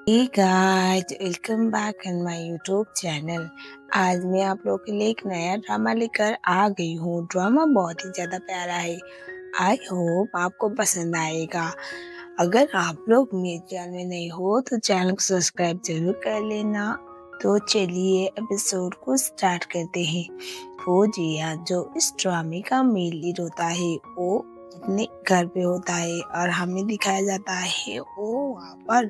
Hey guys, welcome back in my YouTube channel. आज मैं आप लोगों के लिए एक नया ड्रामा लेकर आ गई हूँ। ड्रामा बहुत ही ज़्यादा प्यारा है। आई होप आपको पसंद आएगा। अगर आप लोग मेरे चैनल में नए हो तो चैनल को सब्सक्राइब जरूर कर लेना। तो चलिए एपिसोड को स्टार्ट करते हैं। फौजिया जो इस ड्रामे का मेन लीड होता है वो अपने घर पे होता है और हमें दिखाया जाता है वो वहाँ पर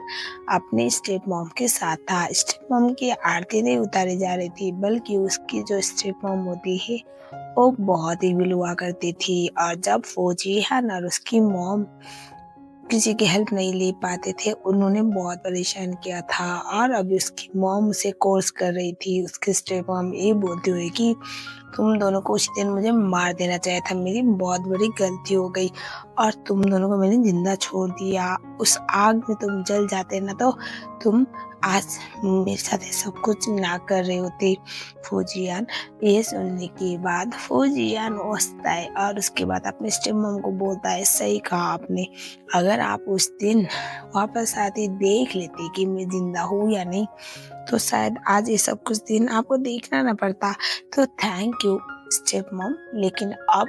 अपने स्टेप मॉम के साथ था। स्टेप मॉम की आरती नहीं उतारी जा रही थी बल्कि उसकी जो स्टेप मॉम होती है वो बहुत ही विल हुआ करती थी। और जब फौजियान और उसकी मॉम किसी की हेल्प नहीं ले पाते थे उन्होंने बहुत परेशान किया था। और अभी उसकी मॉम उसे कोर्स कर रही थी। उसकी स्टेप मॉम ये बोलती हुई कि तुम दोनों को उसी दिन मुझे मार देना चाहिए था, मेरी बहुत बड़ी गलती हो गई और तुम दोनों को मैंने जिंदा छोड़ दिया। उस आग में तुम जल जाते ना तो तुम आज मेरे साथ ये सब कुछ ना कर रहे होते। फौजियान ये सुनने के बाद फौजियान हंसता है और उसके बाद अपने स्टेप मॉम को बोलता है, सही कहा आपने, अगर आप उस दिन वापस आते देख लेते कि मैं जिंदा हूँ या नहीं तो शायद आज ये सब कुछ दिन आपको देखना ना पड़ता। तो थैंक यू स्टेप मॉम, लेकिन अब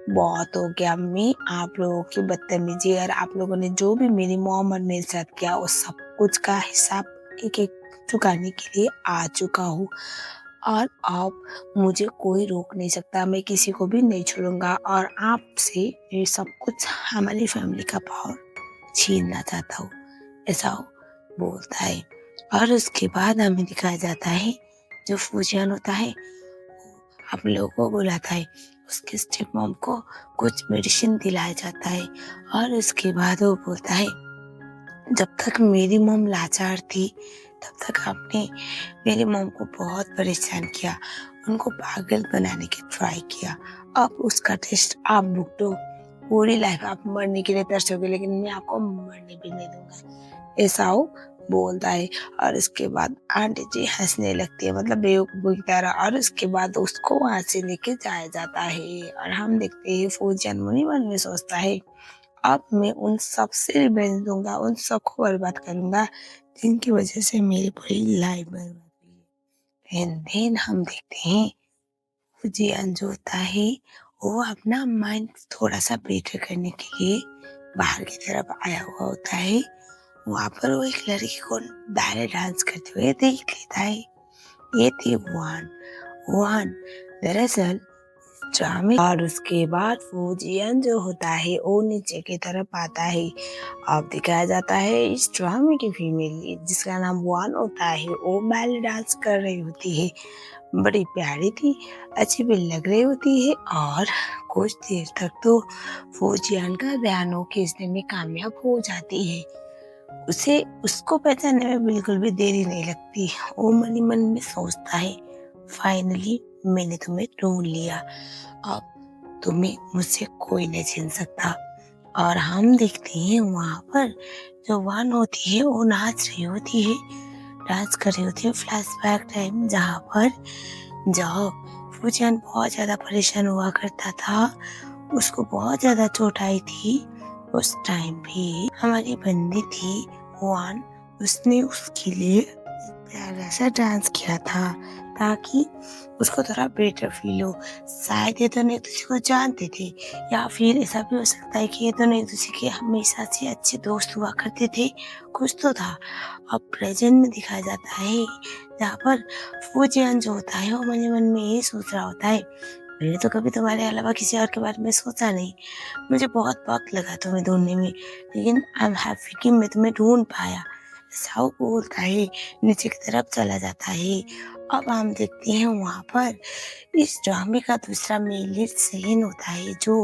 बहुत हो गया। मैं आप लोगों की बदतमीजी और आप लोगों ने जो भी मेरी मॉम और मेरे साथ किया उस सब कुछ का हिसाब एक एक चुकाने के लिए आ चुका हूँ। और अब मुझे कोई रोक नहीं सकता, मैं किसी को भी नहीं छोड़ूंगा और आपसे ये सब कुछ हमारी फैमिली का पावर छीनना चाहता हूँ, ऐसा बोलता है। और उसके बाद हमें दिखाया जाता है जो फूजियान होता है वो हम लोगों को बुलाता है। उसके स्टेप मॉम को कुछ मेडिसिन दिलाया जाता है और उसके बाद वो बोलता है, जब तक मेरी मॉम लाचार थी तब तक आपने मेरी मॉम को बहुत परेशान किया, उनको पागल बनाने की ट्राई किया। अब उसका टेस्ट आप भुगतो, पूरी लाइफ आप मरने के लिए तरसोगे लेकिन मैं आपको मरने भी नहीं दूंगा, ऐसा वो बोलता है। और उसके बाद आंटी जी हंसने लगती है, मतलब बेवकूफ़ी की तरह। और उसके बाद उसको वहाँ से लेके जाया जाता है और हम देखते हैं फौजियान मन में सोचता है, अब मैं उन सब से रिवेंज लूंगा, उन सबको बर्बाद करूंगा जिनकी वजह से मेरी पूरी लाइफ बर्बाद हुई है। एंड देन हम देखते हैं फौजियान जो होता है वो अपना माइंड थोड़ा सा बेटर करने के लिए बाहर की तरफ आया हुआ होता है। वहाँ पर वो एक लड़की को बैले डांस करते हुए देख लेता है। ये थी वान। वान दरअसल ड्रामे और उसके बाद फौजियन जो होता है वो नीचे की तरफ आता है। अब दिखाया जाता है इस ड्रामे की फीमेल लीड जिसका नाम वान होता है वो बैले डांस कर रही होती है। बड़ी प्यारी थी, अच्छी भी लग रही होती है और कुछ देर तक तो फौजियन का ध्यान वो खींचने में कामयाब हो जाती है। उसे उसको पहचानने में बिल्कुल भी देरी नहीं लगती। वो मन ही मन में सोचता है, फाइनली मैंने तुम्हें ढूंढ लिया, अब तुम्हें मुझसे कोई नहीं छीन सकता। और हम देखते हैं वहाँ पर जो वान होती है वो नाच रही होती है, डांस कर रही होती है। फ्लैशबैक टाइम जहाँ पर जब फूजान बहुत ज़्यादा परेशान हुआ करता था, उसको बहुत ज़्यादा चोट आई थी, उस टाइम भी हमारी बंदी थी वान, उसने उसके लिए प्यारा सा डांस किया था ताकि उसको थोड़ा बेटर फील हो। शायद ये दोनों एक दूसरे को जानते थे या फिर ऐसा भी हो सकता है कि ये दोनों एक दूसरे के हमेशा से अच्छे दोस्त हुआ करते थे, कुछ तो था। अब प्रेजेंट में दिखाया जाता है जहाँ पर फौजियान जो होता है वो मन ही मन में ये सोच रहा होता है, मैंने तो कभी तुम्हारे अलावा किसी और के बारे में सोचा नहीं, मुझे बहुत वक्त लगा तुम्हें ढूंढने में, लेकिन आई एम हैप्पी कि मैं तुम्हें ढूंढ पाया। ऐसा वो बोलता है, नीचे की तरफ चला जाता है। अब हम देखते हैं वहाँ पर इस ड्रामे का दूसरा मेन लीड सेन होता है जो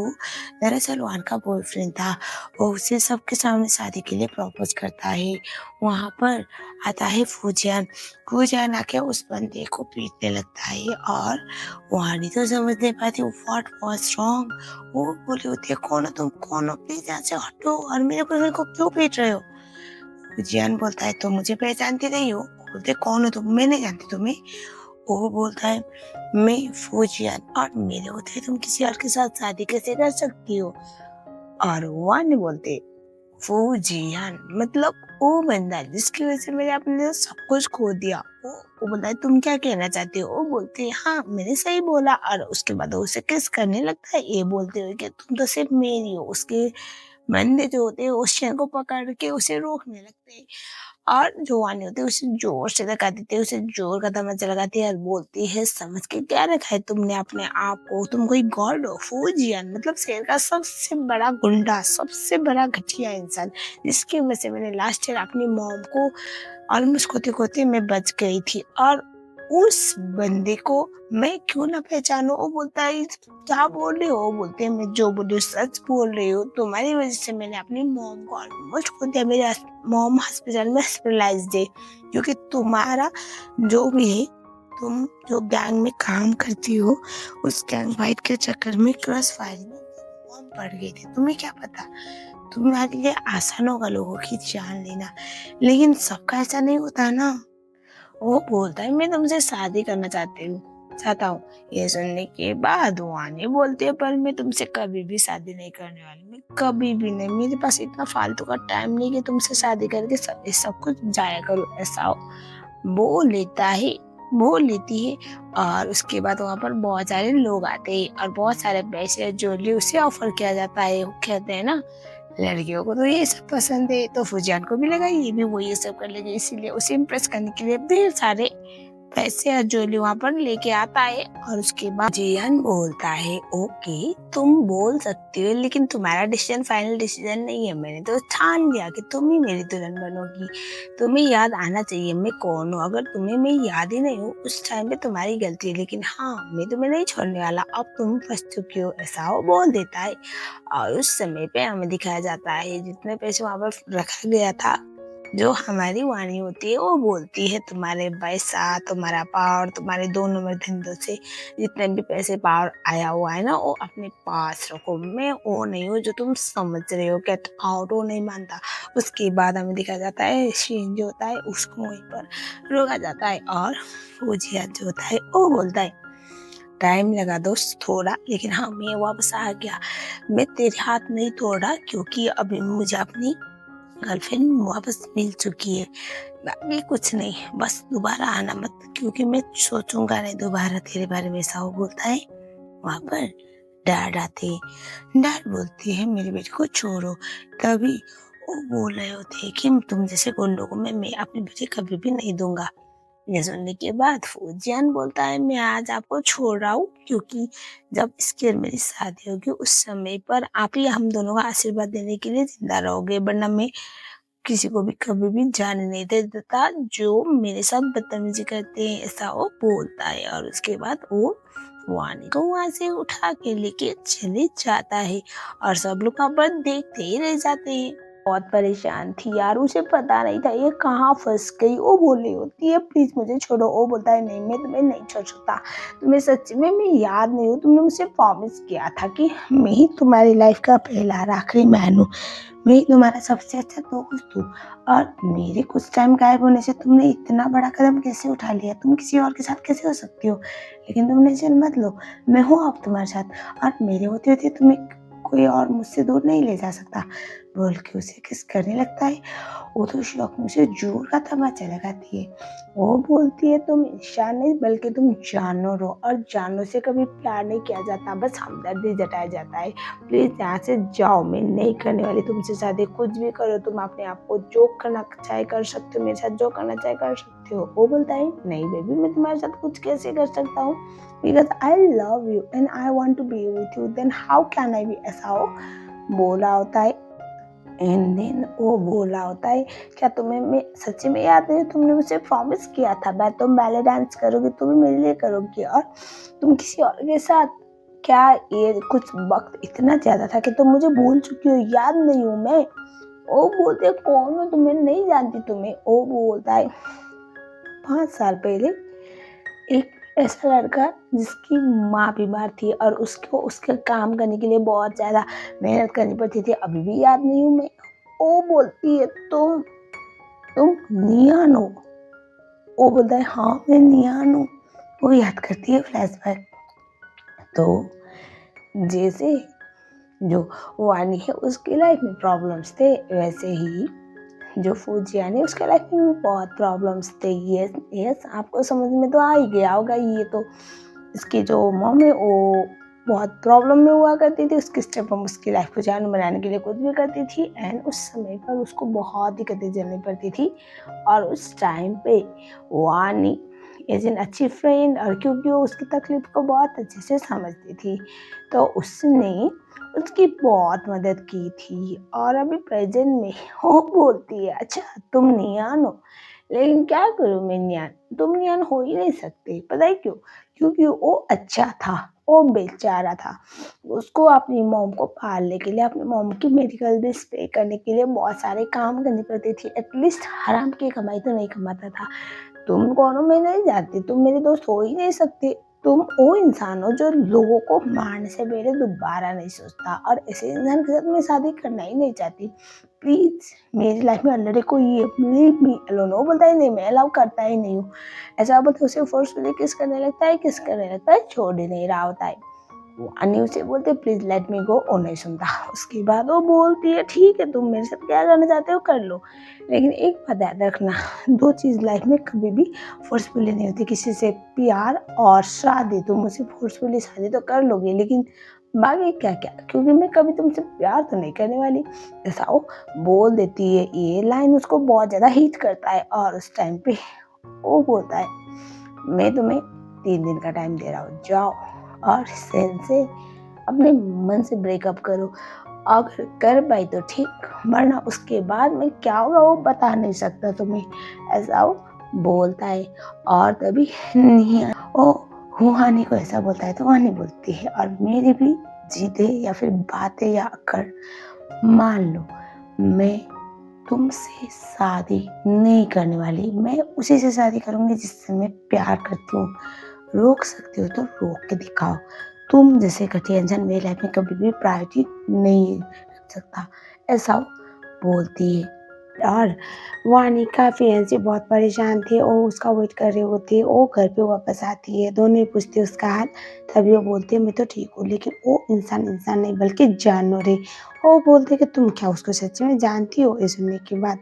दरअसल वान का बॉयफ्रेंड था। वो उसे सबके सामने शादी के लिए प्रपोज करता है। वहाँ पर आता है फौजियान। फौजियान आके उस बंदे को पीटने लगता है और वानी तो समझ नहीं पाती व्हाट वाज रॉन्ग। वो बोली होती है, कौन हो तुम, कौन हो, प्लीज यहाँ से हटो और मेरे बॉयफ्रेंड को क्यों पीट रहे हो। फौजियान बोलता है, तुम मुझे पहचानती नहीं हो। बोलते, कौन हो तुम, मैं नहीं जानती तुम्हें। वो बोलता है, मैं फौजियान और मेरे होते तुम किसी और के साथ शादी कैसे कर सकती हो। और वानी बोलते, फूजियान मतलब वो बंदा जिसकी वजह से मैंने अपने सब कुछ खो दिया। वो बोलता है तुम क्या कहना चाहती हो? वो बोलती है हाँ मैंने सही बोला, और उसके बाद वो उसे किस करने लगता है ये बोलते हुए कि तुम तो सिर्फ मेरी हो। उसके बंदे जो होते हैं ओशियन को पकड़ के उसे रोकने लगते हैं, और जो वानी होती है उसे जोर से लगा देती है, उसे जोर का तमाचा लगाती है और बोलती है समझ के क्या रखा है तुमने अपने आप को, तुम कोई गॉड हो? फौजियन मतलब शेर का सबसे बड़ा गुंडा, सबसे बड़ा घटिया इंसान, जिसकी वजह से मैंने लास्ट ईयर अपनी मॉम को ऑलमोस्ट खोते-खोते मैं बच गई थी। और उस बंदे को मैं क्यों ना पहचानूँ? वो बोलता है क्या बोल रहे हो? वो बोलते हैं मैं जो बोल रही हूँ सच बोल रही हूँ। तुम्हारी वज़ह से मैंने अपनी मॉम को ऑलमोस्ट खो दिया। मेरी मॉम हॉस्पिटल में हॉस्पिटलाइज़्ड है क्योंकि तुम्हारा जो भी है, तुम जो गैंग में काम करती हो, उस गैंग फाइट के चक्कर में क्रॉस फायर में मॉम पड़ गई थी। तुम्हें क्या पता? तुम्हारे लिए आसान होगा लोगों की जान लेना, लेकिन सबका ऐसा नहीं होता ना। वो बोलता है मैं तुमसे शादी करना चाहता हूँ। ये सुनने के बाद वो आने बोलती है पर मैं तुमसे कभी भी शादी नहीं करने वाली, मैं कभी भी नहीं। मेरे पास इतना फालतू का टाइम नहीं कि तुमसे शादी करके सब कुछ जाया करूँ। ऐसा बोल लेता है, बोल लेती है। और उसके बाद वहाँ पर बहुत सारे लोग आते हैं और बहुत सारे पैसे ज्वेलरी उसे ऑफर किया जाता है। वो कहते हैं ना लड़कियों को तो ये सब पसंद है, तो फुजियान को भी लगा ये भी वो ये सब कर लेगी, इसीलिए उसे इम्प्रेस करने के लिए ढेर सारे पैसे और ज्वेलरी वहाँ पर लेके आता है। और उसके बाद जियान बोलता है ओके तुम बोल सकती हो, लेकिन तुम्हारा डिसीजन फाइनल डिसीजन नहीं है। मैंने तो ठान लिया कि तुम ही मेरी दुल्हन बनोगी। तुम्हें याद आना चाहिए मैं कौन हूँ। अगर तुम्हें मैं याद ही नहीं हूँ उस टाइम पे तुम्हारी गलती है, लेकिन हाँ मैं तुम्हें नहीं छोड़ने वाला। अब तुम फंस चुकी हो, ऐसा वो बोल देता है। और उस समय पे हमें दिखाया जाता है जितने पैसे वहाँ पर रखा गया था, जो हमारी वाणी होती है वो बोलती है तुम्हारे पैसा, तुम्हारा पावर, तुम्हारे 2 नंबर धंधों से जितने भी पैसे पावर आया हुआ है ना वो अपने पास रखो। मैं वो नहीं हूँ जो तुम समझ रहे हो। Get out. वो नहीं मानता। उसके बाद हमें दिखाया जाता है शीन जो होता है उसको वहीं पर रोका जाता है, और फौजिया जो होता है वो बोलता है टाइम लगा दोस्त थोड़ा, लेकिन हाँ मैं वापस आ गया। मैं तेरे हाथ नहीं तोड़ा क्योंकि अभी मुझे अपनी गर्लफ्रेंड वापस मिल चुकी है। बाकी कुछ नहीं, बस दोबारा आना मत क्योंकि मैं सोचूंगा नहीं दोबारा तेरे बारे में। ऐसा वो बोलता है। वहाँ पर डैड आते हैं। डैड बोलते हैं मेरे बेटे को छोड़ो। तभी वो बोल रहे होते हैं कि तुम जैसे गुंडों को मैं अपने बेटे कभी भी नहीं दूंगा। ये सुनने के बाद फौजियान बोलता है मैं आज आपको छोड़ रहा हूँ क्योंकि जब इसकी और मेरी शादी होगी उस समय पर आप ही हम दोनों का आशीर्वाद देने के लिए जिंदा रहोगे, वरना मैं किसी को भी कभी भी जाने नहीं दे देता जो मेरे साथ बदतमीजी करते हैं। ऐसा वो बोलता है और उसके बाद वो वानी को वहां से उठा के लेके चले जाता है और सब लोग वहां पर देखते ही रह जाते हैं। बहुत परेशान थी यार, उसे पता नहीं था ये कहाँ फंस गई। वो बोल रही होती है प्लीज मुझे छोड़ो। वो बोलता है नहीं मैं तुम्हें नहीं छोड़ सकता, तुम्हें सच में मैं याद नहीं हूँ। तुमने मुझे प्रॉमिस किया था कि मैं ही तुम्हारी लाइफ का पहला और आखिरी मैन हूँ, मैं तुम्हारा सबसे अच्छा दोस्त हूँ। और मेरे कुछ टाइम गायब होने से तुमने इतना बड़ा कदम कैसे उठा लिया? तुम किसी और के साथ कैसे हो सकती हो? लेकिन तुम टेंशन मत लो, मैं हूँ अब तुम्हारे साथ, और मेरे होते होते तुम्हें कोई और मुझसे दूर नहीं ले जा सकता। बोल के उसे किस करने लगता है। वो तो शौक में उसे जोर का तमाचा लगाती है। वो बोलती है तुम इंसान नहीं बल्कि तुम जानवर हो, और जानवर से कभी प्यार नहीं किया जाता, बस हमदर्दी जताया जाता है। प्लीज यहाँ से जाओ, मैं नहीं करने वाली तुमसे शादी। कुछ भी करो तुम अपने आप को, जो करना चाहे कर सकते हो, मेरे साथ जो करना चाहे कर सकते हो। वो बोलता है नहीं बेबी मैं तुम्हारे साथ कुछ कैसे कर सकता हूँ, because I love you and I want to be with you, then how can I be. ऐसा हो बोला होता है। एंड देन वो बोला होता है क्या तुम्हें मैं सच्ची में याद नहीं? तुमने मुझे प्रॉमिस किया था मैं तुम बैले डांस करोगी, तुम मेरे लिए करोगी, और तुम किसी और के साथ। क्या ये कुछ वक्त इतना ज्यादा था कि तुम मुझे भूल चुकी हो, याद नहीं हूँ मैं? वो बोलते कौन हो तुम्हें नहीं जानती तुम्हें। वो बोलता है 5 साल पहले एक ऐसा लड़का जिसकी माँ बीमार थी और उसको उसके काम करने के लिए बहुत ज्यादा मेहनत करनी पड़ती थी, अभी भी याद नहीं हूँ मैं। वो बोलती है तुम नियान हो? वो बोलता है हाँ मैं नियान हूँ। वो याद करती है फ्लैशबैक। तो जैसे जो वानी है उसकी लाइफ में प्रॉब्लम्स थे, वैसे ही जो फौजियान है उसके लाइफ में भी बहुत प्रॉब्लम्स थे। यस यस, आपको समझ में तो आ ही गया होगा। ये तो इसकी जो मॉम है वो बहुत प्रॉब्लम में हुआ करती थी। उसकी स्टेप मॉम उसकी लाइफ को जान बनाने के लिए कुछ भी करती थी एंड उस समय पर उसको बहुत दिक्कतें झेलनी पड़ती थी। और उस टाइम पे वानी एज एन अच्छी फ्रेंड, और क्योंकि वो उसकी तकलीफ को बहुत अच्छे से समझती थी तो उसने उसकी बहुत मदद की थी। और अभी प्रेजेंट में वो बोलती है अच्छा तुम नियान हो, लेकिन क्या करूँ मैं नियान, तुम नियान हो ही नहीं सकते। पता है क्यों? क्योंकि वो अच्छा था, वो बेचारा था। उसको अपनी मॉम को पालने के लिए, अपनी मॉम की मेडिकल बिल्स पे करने के लिए बहुत सारे काम करनी पड़ती थी। एटलीस्ट हराम की कमाई तो नहीं कमाता था। तुम कौन हो मैं नहीं जानती, तुम मेरे दोस्त हो ही नहीं सकते। तुम वो इंसान हो जो लोगों को मारने से पहले दोबारा नहीं सोचता, और ऐसे इंसान के साथ मैं शादी करना ही नहीं चाहती। प्लीज मेरी लाइफ में ऑलरेडी कोई है, लीव मी अलोन। वो बोलता है नहीं मैं अलाउ करता ही नहीं हूँ। ऐसा बोलते उसे फोर्सफुली किस करने लगता है, किस करने लगता है, छोड़ ही नहीं रहा होता है। वो अन्य उसे बोलते प्लीज लेट मी गो, वो नहीं सुनता। उसके बाद वो बोलती है ठीक है तुम मेरे साथ क्या करना चाहते हो कर लो, लेकिन एक बात याद रखना, दो चीज़ लाइफ में कभी भी फोर्सफुली नहीं होती। किसी से प्यार और शादी। तुम मुझसे फोर्सफुली शादी तो कर लोगे, लेकिन बाकी क्या क्या, क्योंकि मैं कभी तुमसे प्यार तो नहीं करने वाली। ऐसा वो बोल देती है। ये लाइन उसको बहुत ज़्यादा हिट करता है और उस टाइम पे वो बोलता है मैं तुम्हें 3 दिन का टाइम दे रहा हूँ, जाओ और सेन से अपने मन से ब्रेकअप करो। अगर कर पाई तो ठीक, वरना उसके बाद में क्या होगा वो बता नहीं सकता तुम्हें। ऐसा वो बोलता है। और तभी निया ओ हुआनी को ऐसा बोलता है तो वहानी बोलती है और मेरी भी जिदे या फिर बातें या अकड़ मान लो, मैं तुमसे शादी नहीं करने वाली। मैं उसी से शादी करूंगी जिससे मैं प्यार करती हूँ। रोक सकते हो तो रोक के दिखाओ। तुम जैसे घटिया इंसान मेरी लाइफ में कभी भी प्रायोरिटी नहीं रख सकता। ऐसा वो बोलती है। और वानी का फियांसे बहुत परेशान थे और उसका वेट कर रहे होते। वो घर पे वापस आती है, दोनों ही पूछते उसका हाल। तभी वो बोलते मैं तो ठीक हूँ, लेकिन वो इंसान इंसान नहीं बल्कि जानवर है। वो बोलते कि तुम क्या उसको सच्ची में जानती हो? ये सुनने के बाद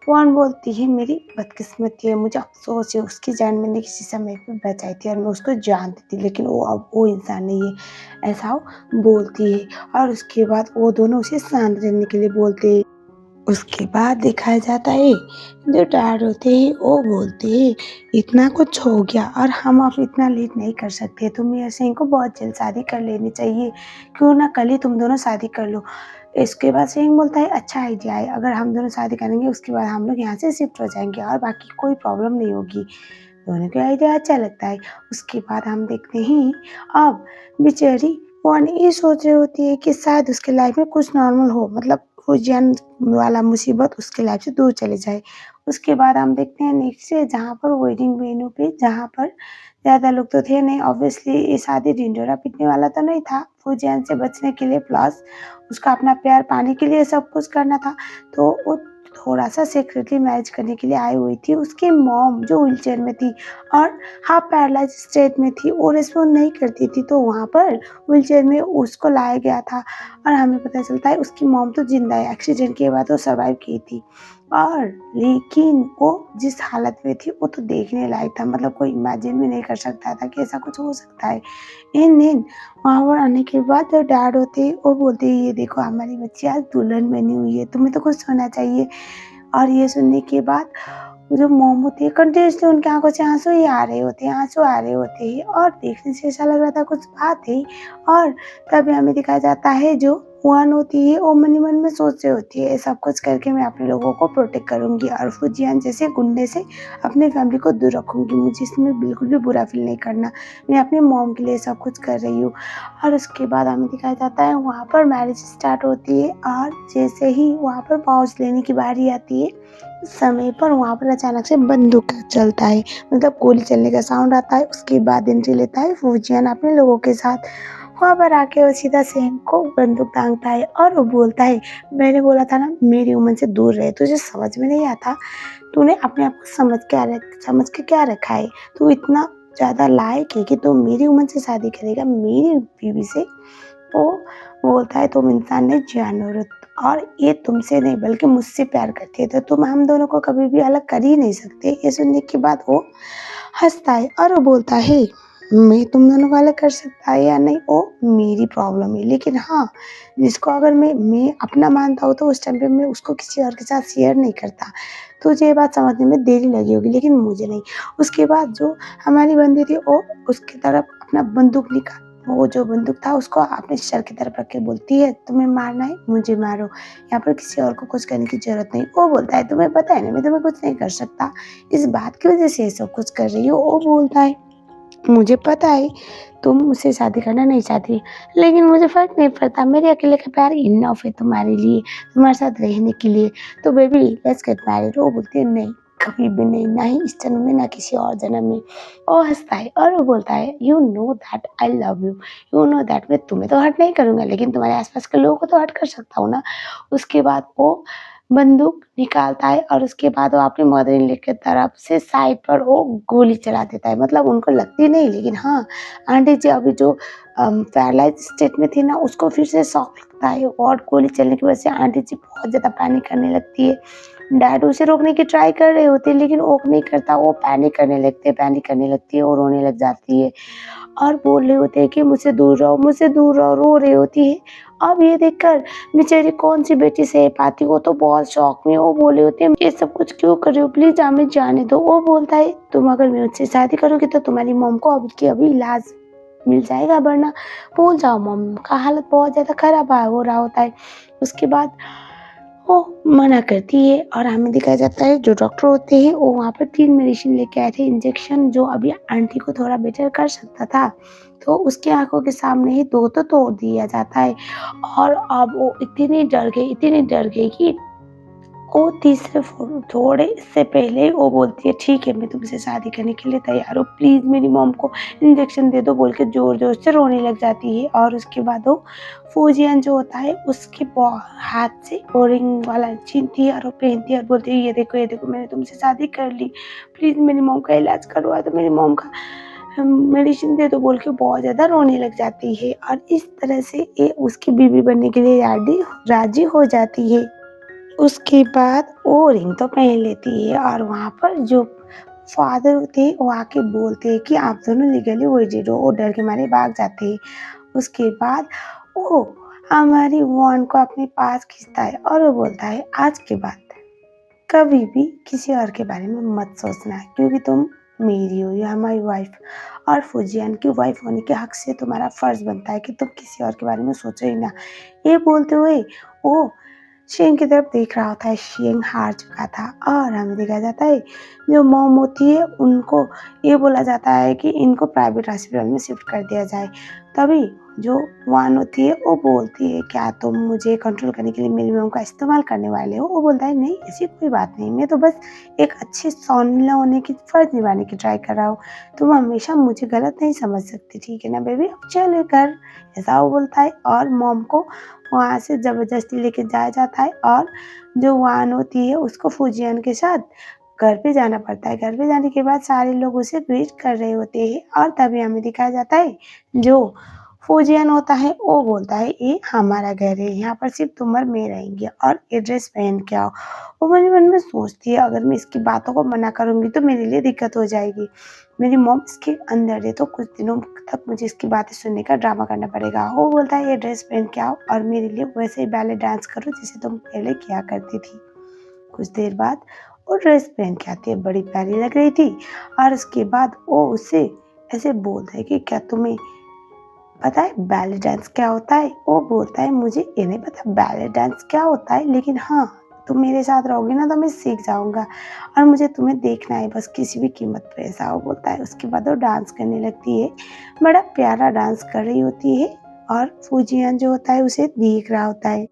वान बोलती है मेरी बदकिस्मती है, मुझे अफसोस है, उसकी जान मैंने किसी समय पे बचाई थी और मैं उसको जानती थी, लेकिन वो अब वो इंसान नहीं है। ऐसा वो बोलती है। और उसके बाद वो दोनों उसे शांत रहने के लिए बोलते हैं। उसके बाद दिखाया जाता है जो डैड होते हैं वो बोलते हैं इतना कुछ हो गया और हम अब इतना लेट नहीं कर सकते, तुम्हें ऐसे इनको बहुत जल्द शादी कर लेनी चाहिए। क्यों ना कल ही तुम दोनों शादी कर लो। इसके बाद सिंह बोलता है अच्छा आइडिया है, अगर हम दोनों शादी करेंगे उसके बाद हम लोग यहाँ से शिफ्ट हो जाएंगे और बाकी कोई प्रॉब्लम नहीं होगी। दोनों को आइडिया अच्छा लगता है। उसके बाद हम देखते हैं अब बेचारी वन ये सोच रही होती है कि शायद उसके लाइफ में कुछ नॉर्मल हो, मतलब फुजियन वाला मुसीबत उसके लाइफ से दूर चले जाए। उसके बाद हम देखते हैं नेक्स्ट डे जहाँ पर वेडिंग वेन्यू पे, जहाँ पर ज़्यादा लोग तो थे नहीं, ऑब्वियसली ये शादी ढिंढोरा पीटने वाला तो नहीं था। फुजियन से बचने के लिए प्लस उसका अपना प्यार पाने के लिए सब कुछ करना था। तो वो थोड़ा सा सीक्रेटली मैरिज करने के लिए आई हुई थी। उसकी मॉम जो व्हीलचेयर में थी और हाफ पैरालाइज स्टेट में थी, वो रिस्पॉन्ड नहीं करती थी, तो वहाँ पर व्हीलचेयर में उसको लाया गया था। और हमें पता चलता है उसकी मॉम तो जिंदा है, एक्सीडेंट के बाद वो सर्वाइव की थी। और लेकिन वो जिस हालत में थी वो तो देखने लायक था, मतलब कोई इमेजिन भी नहीं कर सकता था कि ऐसा कुछ हो सकता है। इन दिन वहाँ पर आने के बाद जो डैड होते वो बोलते ये देखो हमारी बच्ची आज दुल्हन बनी हुई है, तुम्हें तो कुछ होना चाहिए। और ये सुनने के बाद जो मोम होती है कंटिन्यूसली उनकी आंखों से आंसू ही आ रहे होते हैं, आंसू आ रहे होते हैं और देखने से ऐसा लग रहा था कुछ बात है। और तभी हमें दिखाया जाता है जो हुआन होती है वो मन ही मन में सोच रही होती है सब कुछ करके मैं अपने लोगों को प्रोटेक्ट करूंगी और फुजियान जैसे गुंडे से अपने फैमिली को दूर रखूंगी, मुझे इसमें बिल्कुल भी बुरा फील नहीं करना, मैं अपने मॉम के लिए सब कुछ कर रही हूँ। और उसके बाद हमें दिखाया जाता है वहाँ पर मैरिज स्टार्ट होती है और जैसे ही वहाँ पर पाउच लेने की बारी आती है उस समय पर वहाँ पर अचानक से बंदूक चलता है, मतलब गोली चलने का साउंड आता है। उसके बाद एंट्री लेता है फौजियान अपने लोगों के साथ। वहाँ पर आके वो सीधा सेम को बंदूक टांगता है और वो बोलता है मैंने बोला था ना मेरी उम्र से दूर रहे, तुझे समझ में नहीं आता, तूने अपने आप को समझ के क्या रखा है, तू इतना ज़्यादा लायक है कि तू मेरी उम्र से शादी करेगा, मेरी बीवी से। वो बोलता है तुम इंसान नहीं जानवर हो और ये तुमसे नहीं बल्कि मुझसे प्यार करती है, तो तुम हम दोनों को कभी भी अलग कर ही नहीं सकते। ये सुनने के बाद वो हँसता है और वो बोलता है मैं तुम दोनों को अलग कर सकता है या नहीं वो मेरी प्रॉब्लम है, लेकिन हाँ, जिसको अगर मैं अपना मानता हूँ तो उस टाइम पे मैं उसको किसी और के साथ शेयर नहीं करता। तुझे ये बात समझने में देरी लगी होगी लेकिन मुझे नहीं। उसके बाद जो हमारी बंदी थी वो उसकी तरफ अपना बंदूक निकाल, वो जो बंदूक था उसको अपने सर की तरफ रख के बोलती है तुम्हें मारना है मुझे मारो, यहाँ पर किसी और को कुछ करने की ज़रूरत नहीं। वो बोलता है तुम्हें पता है ना मैं तुम्हें कुछ नहीं कर सकता, इस बात की वजह से ये सब कुछ कर रही हो। वो बोलता है मुझे पता है तुम मुझसे शादी करना नहीं चाहती, लेकिन मुझे फ़र्क नहीं पड़ता, मेरे अकेले का प्यार इनफ है तुम्हारे लिए, तुम्हारे साथ रहने के लिए, तो बेबी लेट्स गेट मैरिड। वो बोलती है नहीं, कभी भी नहीं, ना ही इस जन्म में ना किसी और जन्म में। वो हँसता है और वो बोलता है you know that I love you, you know that मैं तुम्हें तो हर्ट नहीं करूँगा लेकिन तुम्हारे आस-पास के लोगों को तो हर्ट कर सकता हूँ ना। उसके बाद वो बंदूक निकालता है और उसके बाद वो अपनी मदर इन लॉ की तरफ से साइड पर वो गोली चला देता है। मतलब उनको लगती नहीं, लेकिन हाँ, आंटी जी अभी जो पैरालाइज़ स्टेट में थी ना उसको फिर से शॉक लगता है और गोली चलने की वजह से आंटी जी बहुत ज़्यादा पैनिक करने लगती है। डैड उसे रोकने की ट्राई कर रहे होते हैं लेकिन वो नहीं करता, वो पैनिक करने लगती है और रोने लग जाती है। और बोल रहे होते हैं कि मुझसे दूर रहो, रो रही होती है। अब ये देखकर बेचारी कौन-सी बेटी सह पाती, वो तो बहुत शॉक में वो बोले होते हैं, "ये सब कुछ क्यों कर रही हो? प्लीज़ हमें जाने दो।" वो बोलता है, "तुम अगर मुझसे शादी करोगी तो तुम्हारी मॉम को अभी के अभी इलाज मिल जाएगा, वरना भूल जाओ मॉम का हालत बहुत ज़्यादा खराब हो रहा होता है।" उसके बाद वो मना करती है और हमें दिखाया जाता है जो डॉक्टर होते हैं वो वहाँ पर 3 मेडिसिन लेके आए थे, इंजेक्शन जो अभी आंटी को थोड़ा बेटर कर सकता था। तो उसकी आँखों के सामने ही 2 तो तोड़ दिया जाता है और अब वो इतनी डर गई कि वो तीसरे थोड़े से पहले ही वो बोलती है ठीक है मैं तुमसे शादी करने के लिए तैयार हूँ, प्लीज़ मेरी मॉम को इंजेक्शन दे दो बोल के ज़ोर-ज़ोर से रोने लग जाती है। और उसके बाद वो फौजियन जो होता है उसके हाथ से वो रिंग वाला छीनती है और वो पहनती है और बोलती है ये देखो मैंने तुमसे शादी कर ली, प्लीज़ मेरी मॉम का इलाज करवा दो, मेरी मॉम का मेडिसिन दे दो बोल के बहुत ज़्यादा रोने लग जाती है। और इस तरह से ये उसकी बीवी बनने के लिए राज़ी हो जाती है। उसके बाद वो रिंग तो पहन लेती है और वहाँ पर जो फादर होते हैं वो आके बोलते हैं कि आप दोनों लीगली वेडिड हो। वो डर के मारे भाग जाते हैं। उसके बाद वो हमारी वॉन को अपने पास खींचता है और वो बोलता है आज के बाद कभी भी किसी और के बारे में मत सोचना क्योंकि तुम मेरी हो, या हमारी वाइफ, और फुजियान की वाइफ होने के हक से तुम्हारा फर्ज बनता है कि तुम किसी और के बारे में सोचो ही ना। ये बोलते हुए वो शेंग की तरफ देख रहा होता है। शेंग हार चुका था और हमें दिखाया जाता है जो मॉम होती है उनको ये बोला जाता है कि इनको प्राइवेट हॉस्पिटल में शिफ्ट कर दिया जाए। तभी जो वान होती है वो बोलती है क्या तुम मुझे कंट्रोल करने के लिए मेरी मॉम का इस्तेमाल करने वाले हो। वो बोलता है नहीं ऐसी कोई बात नहीं, मैं तो बस एक अच्छी सौनीला होने की फ़र्ज़ निभाने की ट्राई कर रहा हूँ, तुम हमेशा मुझे गलत नहीं समझ सकती, ठीक है ना बेबी, अब चले घर। ऐसा वो बोलता है और मॉम को वहाँ से ज़बरदस्ती लेके जाया जाता है और जो वान होती है उसको फुजियान के साथ घर पे जाना पड़ता है। घर पे जाने के बाद सारे लोग उसे ग्रीट कर रहे होते हैं और तभी हमें दिखाया जाता है जो फुजियान होता है वो बोलता है ये हमारा घर है, यहाँ पर सिर्फ तुम और मैं रहेंगे और ये ड्रेस पहन के आओ। वो मेरे मन में सोचती है अगर मैं इसकी बातों को मना करूँगी तो मेरे लिए दिक्कत हो जाएगी, मेरी मॉम इसके अंदर है तो कुछ दिनों तक मुझे इसकी बातें सुनने का ड्रामा करना पड़ेगा। वो बोलता है ये ड्रेस पहन के आओ और मेरे लिए वैसे ही बैले डांस करो जैसे तुम पहले किया करती थी। कुछ देर बाद वो ड्रेस पहन के आती है, बड़ी प्यारी लग रही थी और उसके बाद वो उससे ऐसे बोलता है कि क्या तुम्हें पता है बैले डांस क्या होता है। वो बोलता है मुझे ये नहीं पता बैले डांस क्या होता है, लेकिन हाँ तुम मेरे साथ रहोगी ना तो मैं सीख जाऊंगा और मुझे तुम्हें देखना है बस किसी भी कीमत पे, ऐसा वो बोलता है। उसके बाद वो डांस करने लगती है, बड़ा प्यारा डांस कर रही होती है और फुजियान जो होता है उसे देख रहा होता है।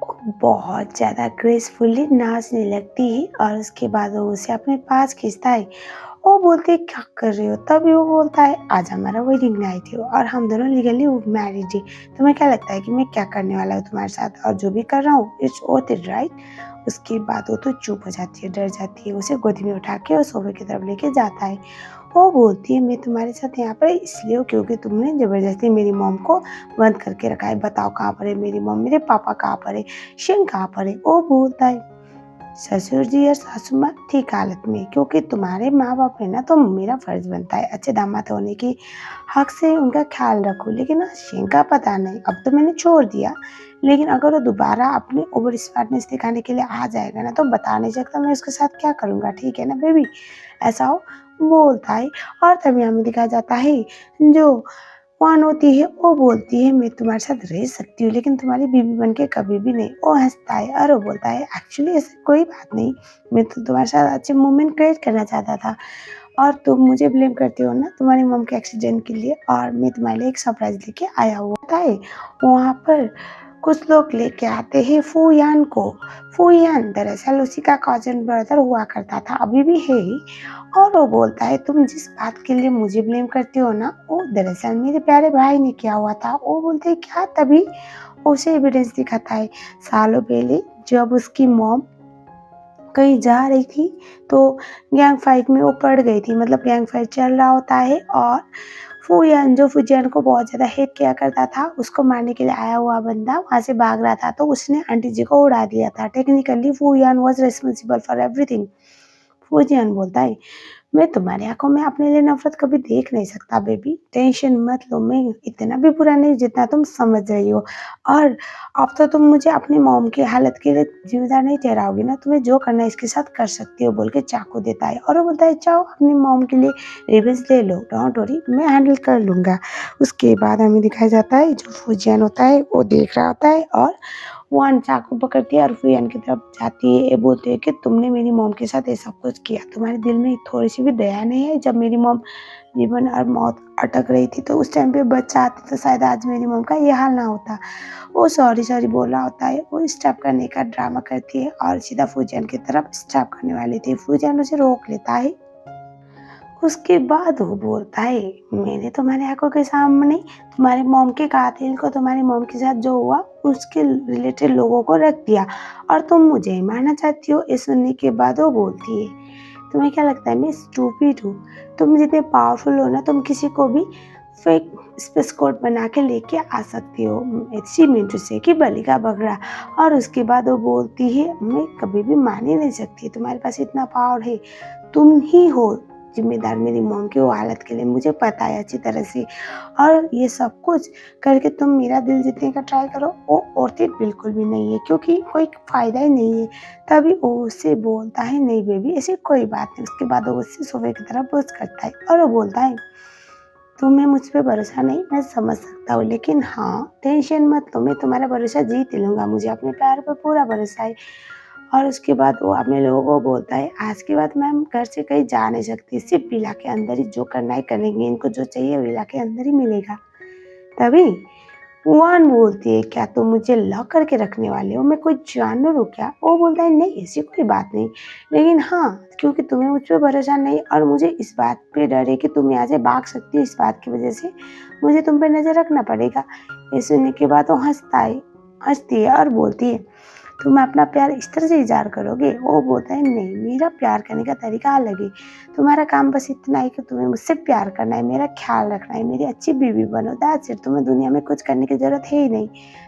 वो बहुत ज़्यादा ग्रेसफुली नाचने लगती है और उसके बाद वो उसे अपने पास खींचता है। वो बोलती है क्या कर रही हो, तभी वो बोलता है आज हमारा वेडिंग नाइट है और हम दोनों लीगली मैरिड है, तुम्हें क्या लगता है कि मैं क्या करने वाला हूँ तुम्हारे साथ और जो भी कर रहा हूँ इट्स वर्थ इट राइट। उसके बाद वो तो चुप हो जाती है, डर जाती है, उसे गोदी में उठा के और सोफे की तरफ लेके जाता है। वो बोलती है मैं तुम्हारे साथ यहाँ पर इसलिए हूँ क्योंकि तुमने ज़बरदस्ती मेरी मॉम को बंद करके रखा है। बताओ कहाँ पर है मेरी मॉम, मेरे पापा कहाँ पर है, शिन कहाँ पर है? वो बोलता है ससुर जी और सासू माँ ठीक हालत में है, क्योंकि तुम्हारे माँ बाप है ना तो मेरा फर्ज बनता है अच्छे दामाद होने की हक से उनका ख्याल रखो। लेकिन ना शिन का पता नहीं, अब तो मैंने छोड़ दिया, लेकिन अगर वो दोबारा अपनी ओवर स्मार्टनेस दिखाने के लिए आ जाएगा ना तो बता नहीं सकता मैं उसके साथ क्या करूँगा, ठीक है ना बेबी? ऐसा हो बोलता है। और तभी हमें दिखाया जाता है जो वन होती है वो बोलती है मैं तुम्हारे साथ रह सकती हूँ लेकिन तुम्हारी बीवी बन के कभी भी नहीं। वो हंसता है और वो बोलता है एक्चुअली ऐसी कोई बात नहीं, मैं तो तुम्हारे साथ अच्छे मोमेंट क्रिएट करना चाहता था और तुम मुझे ब्लेम करते हो ना तुम्हारी मॉम के एक्सीडेंट के लिए, और मैं तुम्हारे लिए एक सरप्राइज लेके आया हुआ होता है। वहाँ पर कुछ लोग लेके आते हैं फूयान को। फूयान दरअसल उसी का कज़न ब्रदर हुआ करता था, अभी भी है ही। और वो बोलता है तुम जिस बात के लिए मुझे ब्लेम करते हो ना वो दरअसल मेरे प्यारे भाई ने किया हुआ था। वो बोलते हैं क्या? तभी उसे एविडेंस दिखाता है सालों पहले जब उसकी मॉम कहीं जा रही थी तो गैंग फाइट में वो पड़ गई थी, मतलब गैंग फाइट चल रहा होता है और फूयान जो फूजियान को बहुत ज़्यादा हेट किया करता था, उसको मारने के लिए आया हुआ बंदा वहाँ से भाग रहा था तो उसने आंटी जी को उड़ा दिया था। Technically Fujian was responsible for everything. Fujian बोलता है मैं तुम्हारी आँखों में अपने लिए नफ़रत कभी देख नहीं सकता बेबी, टेंशन मत लो, मैं इतना भी बुरा नहीं जितना तुम समझ रही हो। और अब तो तुम मुझे अपनी मॉम की हालत के लिए ज़िम्मेदार नहीं ठहराओगी ना, तुम्हें जो करना है इसके साथ कर सकती हो, बोल के चाकू देता है। और वो बोलता है जाओ अपनी मॉम के लिए रिवेंज ले लो, डोंट वरी मैं हैंडल कर लूँगा। उसके बाद हमें दिखाया जाता है जो फूजियान होता है वो देख रहा होता है और वहान चाकू पकड़ती है और फूयान की तरफ जाती है। ये बोलती है कि तुमने मेरी मॉम के साथ ऐसा कुछ किया, तुम्हारे दिल में थोड़ी-सी भी दया नहीं है? जब मेरी मॉम जीवन और मौत अटक रही थी तो उस टाइम पे बच जाती तो शायद आज मेरी मॉम का ये हाल ना होता। वो सॉरी सॉरी बोल रहा होता है, वो स्टॉप करने का ड्रामा करती है और सीधा फूजान की तरफ स्टॉप करने वाली थी। फूजान उसे रोक लेता है। उसके बाद वो बोलता है मैंने तुम्हारी आंखों के सामने तुम्हारे मॉम के कातिल को तुम्हारी मॉम के साथ जो हुआ उसके रिलेटेड लोगों को रख दिया और तुम मुझे ही मारना चाहती हो। ये सुनने के बाद वो बोलती है तुम्हें क्या लगता है मैं स्टूपिड हूँ? तुम जितने पावरफुल हो ना तुम किसी को भी फेक स्पेस कोड बना के लेके आ सकती हो। शी मीन टू से कि बलि का बकरा। और उसके बाद वो बोलती है मैं कभी भी मान ही नहीं सकती, तुम्हारे पास इतना पावर है, तुम ही हो ज़िम्मेदार मेरी मॉम की वो हालत के लिए, मुझे पता है अच्छी तरह से। और ये सब कुछ करके तुम मेरा दिल जीतने का ट्राई करो, वो वर्थ इट बिल्कुल भी नहीं है क्योंकि कोई फ़ायदा ही नहीं है। तभी वो उससे बोलता है नहीं बेबी ऐसी कोई बात नहीं। उसके बाद वो उससे सोफे की तरफ पुश करता है और वो बोलता है तुम्हें मुझ पे भरोसा नहीं मैं समझ सकता हूँ, लेकिन हाँ टेंशन मत लो मैं तुम्हारा भरोसा जीत लूँगा, मुझे अपने प्यार पर पूरा भरोसा है। और उसके बाद वो अपने लोगों को बोलता है आज के बाद मैं घर से कहीं जा नहीं सकती, सिर्फ विला के अंदर ही जो करना है करेंगे, इनको जो चाहिए विला के अंदर ही मिलेगा। तभी वुआन बोलती है क्या तुम मुझे लॉक करके रखने वाले हो, मैं कोई जानवर हूँ क्या? वो बोलता है नहीं ऐसी कोई बात नहीं, लेकिन हाँ क्योंकि तुम्हें मुझ पर भरोसा नहीं और मुझे इस बात पे डर है कि तुम यहाँ से भाग सकती हो, इस बात की वजह से मुझे तुम पर नज़र रखना पड़ेगा। ये सुनने के बाद वो हंसती है और बोलती है तुम अपना प्यार इस तरह से इज़हार करोगे? वो बोलता है नहीं मेरा प्यार करने का तरीका अलग है, तुम्हारा काम बस इतना है कि तुम्हें मुझसे प्यार करना है, मेरा ख्याल रखना है, मेरी अच्छी बीवी बनो, दैट्स इट। तुम्हें दुनिया में कुछ करने की ज़रूरत है ही नहीं,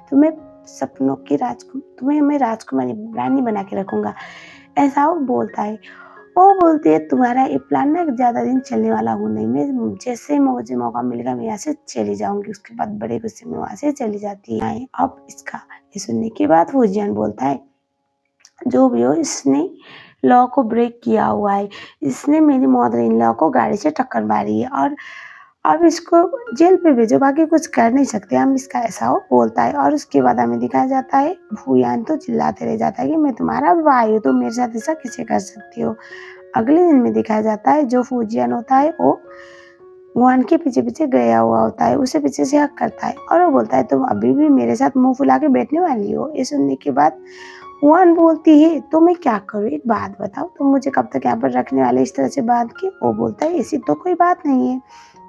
तुम्हें सपनों की तुम्हें मैं राजकुमारी रानी बना के रखूँगा, ऐसा वो बोलता है। वो बोलती है तुम्हारा ये प्लान ना ज़्यादा दिन चलने वाला हूँ नहीं, मैं जैसे ही मुझे मौका मिलेगा मैं यहाँ से चली जाऊँगी। उसके बाद बड़े गुस्से में वहाँ से चली जाती है। अब इसका ये सुनने के बाद फौजियान बोलता है जो भी हो इसने लॉ को ब्रेक किया हुआ है, इसने मेरी मदर इन लॉ को गाड़ी से टक्कर मारी है और अब इसको जेल पे भेजो, बाकी कुछ कर नहीं सकते हम इसका, ऐसा वो बोलता है। और उसके बाद हमें दिखाया जाता है भूयान तो चिल्लाते रह जाता है कि मैं तुम्हारा भाई हूँ, तुम मेरे साथ ऐसा कैसे कर सकती हो। अगले दिन में दिखाया जाता है जो फौजियन होता है वो वुआन के पीछे-पीछे गया हुआ होता है, उसे पीछे से हग करता है और वो बोलता है तुम अभी भी मेरे साथ मुँह फुला के बैठने वाली हो? ये सुनने के बाद वुआन बोलती है तो मैं क्या करूँ एक बात बताओ, तुम मुझे कब तक यहाँ पर रखने वाले इस तरह से बांध के? वो बोलता है ऐसी तो कोई बात नहीं है।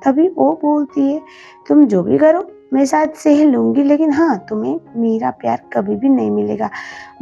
तभी वो बोलती है तुम जो भी करो मैं शायद सह लूँगी, लेकिन हाँ, तुम्हें मेरा प्यार कभी भी नहीं मिलेगा,